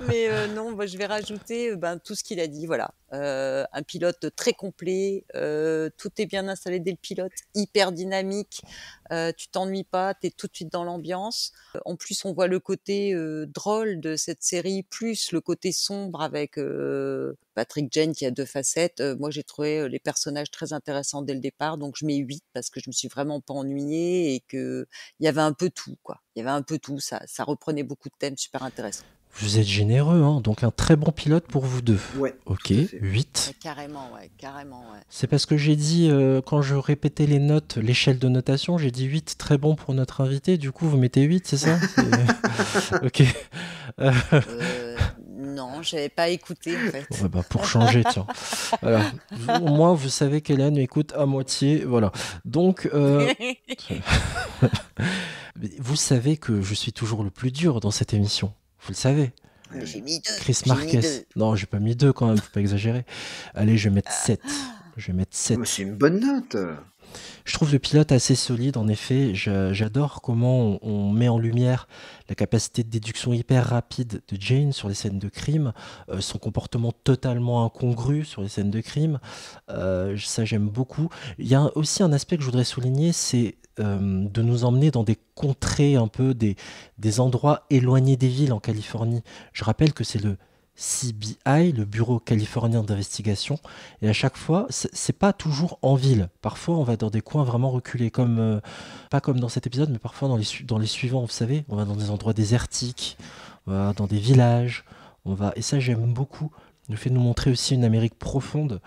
Mais non, je vais rajouter tout ce qu'il a dit, voilà. Un pilote très complet, tout est bien installé dès le pilote, hyper dynamique, tu t'ennuies pas, t'es tout de suite dans l'ambiance. En plus, on voit le côté drôle de cette série, plus le côté sombre avec Patrick Jane qui a 2 facettes. Moi, j'ai trouvé les personnages très intéressants dès le départ, donc je mets 8 parce que je me suis vraiment pas ennuyée et que il y avait un peu tout, quoi. Il y avait un peu tout, ça reprenait beaucoup de thèmes super intéressants. Vous êtes généreux, hein, donc un très bon pilote pour vous deux. Ouais. Ok, 8. Carrément, ouais. C'est parce que j'ai dit, quand je répétais les notes, l'échelle de notation, j'ai dit 8, très bon pour notre invité, du coup vous mettez 8, c'est ça ? Ok. Non, j'avais pas écouté en fait. Ouais, pour changer, tiens. Voilà. Au moins, vous savez qu'Hélène écoute à moitié. Voilà. Donc, vous savez que je suis toujours le plus dur dans cette émission. Vous le savez. J'ai mis 2. Chris Marquez. Non, j'ai pas mis 2 quand même, faut pas exagérer. Allez, je vais mettre 7. Je vais mettre 7. C'est une bonne note. Je trouve le pilote assez solide, en effet. J'adore comment on met en lumière la capacité de déduction hyper rapide de Jane sur les scènes de crime, son comportement totalement incongru sur les scènes de crime. Ça, j'aime beaucoup. Il y a aussi un aspect que je voudrais souligner, c'est de nous emmener dans des contrées, un peu des endroits éloignés des villes en Californie. Je rappelle que c'est le CBI, le Bureau californien d'investigation, et à chaque fois, c'est pas toujours en ville. Parfois, on va dans des coins vraiment reculés, pas comme dans cet épisode, mais parfois dans les suivants, vous savez, on va dans des endroits désertiques, on va dans des villages, et ça, j'aime beaucoup, le fait de nous montrer aussi une Amérique profonde.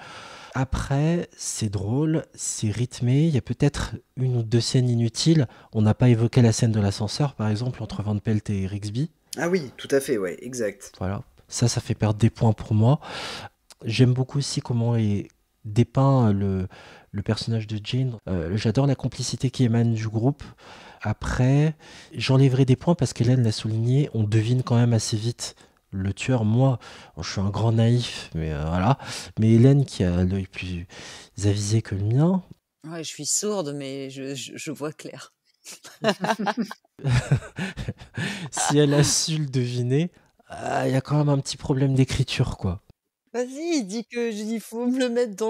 Après, c'est drôle, c'est rythmé, il y a peut-être une ou deux scènes inutiles. On n'a pas évoqué la scène de l'ascenseur, par exemple, entre Van Pelt et Rigsby. Ah oui, tout à fait, ouais, exact. Voilà. Ça fait perdre des points pour moi. J'aime beaucoup aussi comment est dépeint le personnage de Jane. J'adore la complicité qui émane du groupe. Après, j'enlèverai des points parce qu'Hélène l'a souligné, on devine quand même assez vite le tueur. Moi, je suis un grand naïf, mais voilà. Mais Hélène, qui a l'œil plus avisé que le mien... Ouais, je suis sourde, mais je vois clair. Si elle a su le deviner... Il y a quand même un petit problème d'écriture, quoi. Vas-y, il faut me le mettre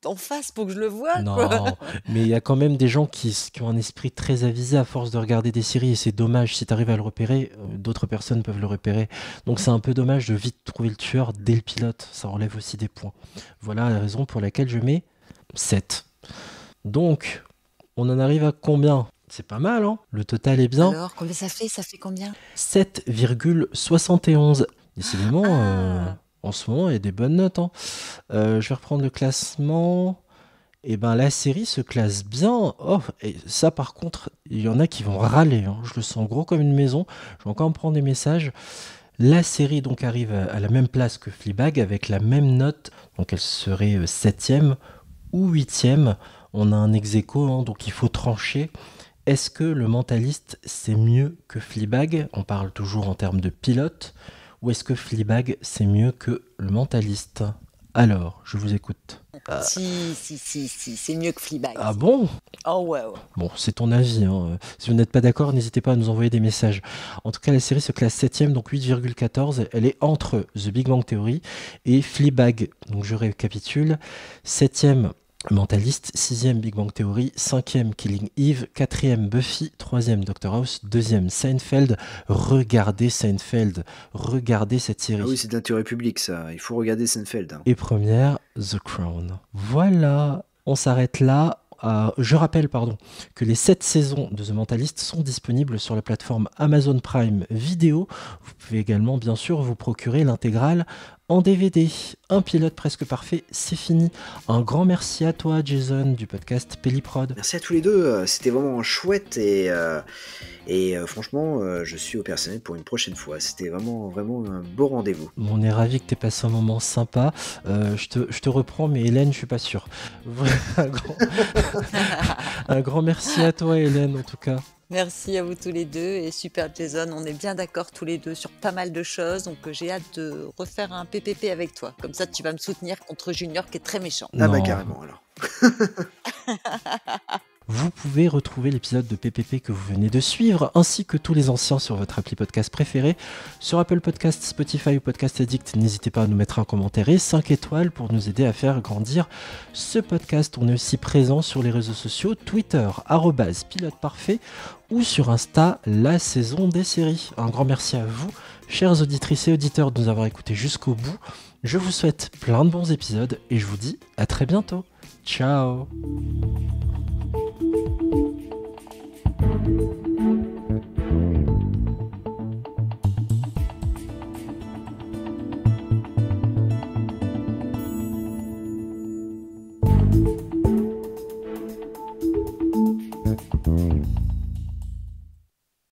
en face pour que je le voie. Non, quoi. mais il y a quand même des gens qui ont un esprit très avisé à force de regarder des séries, et c'est dommage. Si tu arrives à le repérer, d'autres personnes peuvent le repérer. Donc c'est un peu dommage de vite trouver le tueur dès le pilote. Ça enlève aussi des points. Voilà la raison pour laquelle je mets 7. Donc, on en arrive à combien ? C'est pas mal, hein ? Le total est bien. Alors, combien ça fait ? Ça fait combien ? 7,71. Décidément, en ce moment, il y a des bonnes notes. Hein. Je vais reprendre le classement. Et ben, la série se classe bien. Oh, et ça, par contre, il y en a qui vont râler. Hein. Je le sens gros comme une maison. Je vais encore me prendre des messages. La série donc arrive à la même place que Fleabag avec la même note. Donc, elle serait 7e ou 8e. On a un ex-aequo, hein, donc il faut trancher. Est-ce que Le Mentaliste, c'est mieux que Fleabag ? On parle toujours en termes de pilote. Ou est-ce que Fleabag, c'est mieux que Le Mentaliste ? Alors, je vous écoute. Si, c'est mieux que Fleabag. Ah bon ? Oh ouais. Bon, c'est ton avis. Hein. Si vous n'êtes pas d'accord, n'hésitez pas à nous envoyer des messages. En tout cas, la série se classe 7e, donc 8,14. Elle est entre The Big Bang Theory et Fleabag. Donc je récapitule. 7e, Mentaliste, 6e Big Bang Theory, 5e Killing Eve, 4e Buffy, 3e Dr House, 2e Seinfeld. Regardez Seinfeld, regardez cette série. Ah oui, c'est d'intérêt public ça, il faut regarder Seinfeld. Hein. Et première, The Crown. Voilà, on s'arrête là. Je rappelle que les 7 saisons de The Mentalist sont disponibles sur la plateforme Amazon Prime Video. Vous pouvez également bien sûr vous procurer l'intégrale en DVD. Un pilote presque parfait, c'est fini. Un grand merci à toi Jason du podcast Pelliprod. Merci à tous les deux, c'était vraiment chouette et franchement je suis opérationnel pour une prochaine fois. C'était vraiment un beau rendez-vous. On est ravis que tu aies passé un moment sympa. Je te reprends, mais Hélène, je suis pas sûr. Un grand merci à toi Hélène en tout cas. Merci à vous tous les deux et super Jason, on est bien d'accord tous les deux sur pas mal de choses, donc j'ai hâte de refaire un PPP avec toi. Comme ça tu vas me soutenir contre Junior qui est très méchant. Ah bah carrément alors. Vous pouvez retrouver l'épisode de PPP que vous venez de suivre, ainsi que tous les anciens sur votre appli podcast préféré. Sur Apple Podcasts, Spotify ou Podcast Addict, n'hésitez pas à nous mettre un commentaire et 5 étoiles pour nous aider à faire grandir ce podcast. On est aussi présent sur les réseaux sociaux, Twitter, @piloteparfait, ou sur Insta, la saison des séries. Un grand merci à vous, chères auditrices et auditeurs, de nous avoir écoutés jusqu'au bout. Je vous souhaite plein de bons épisodes et je vous dis à très bientôt. Ciao.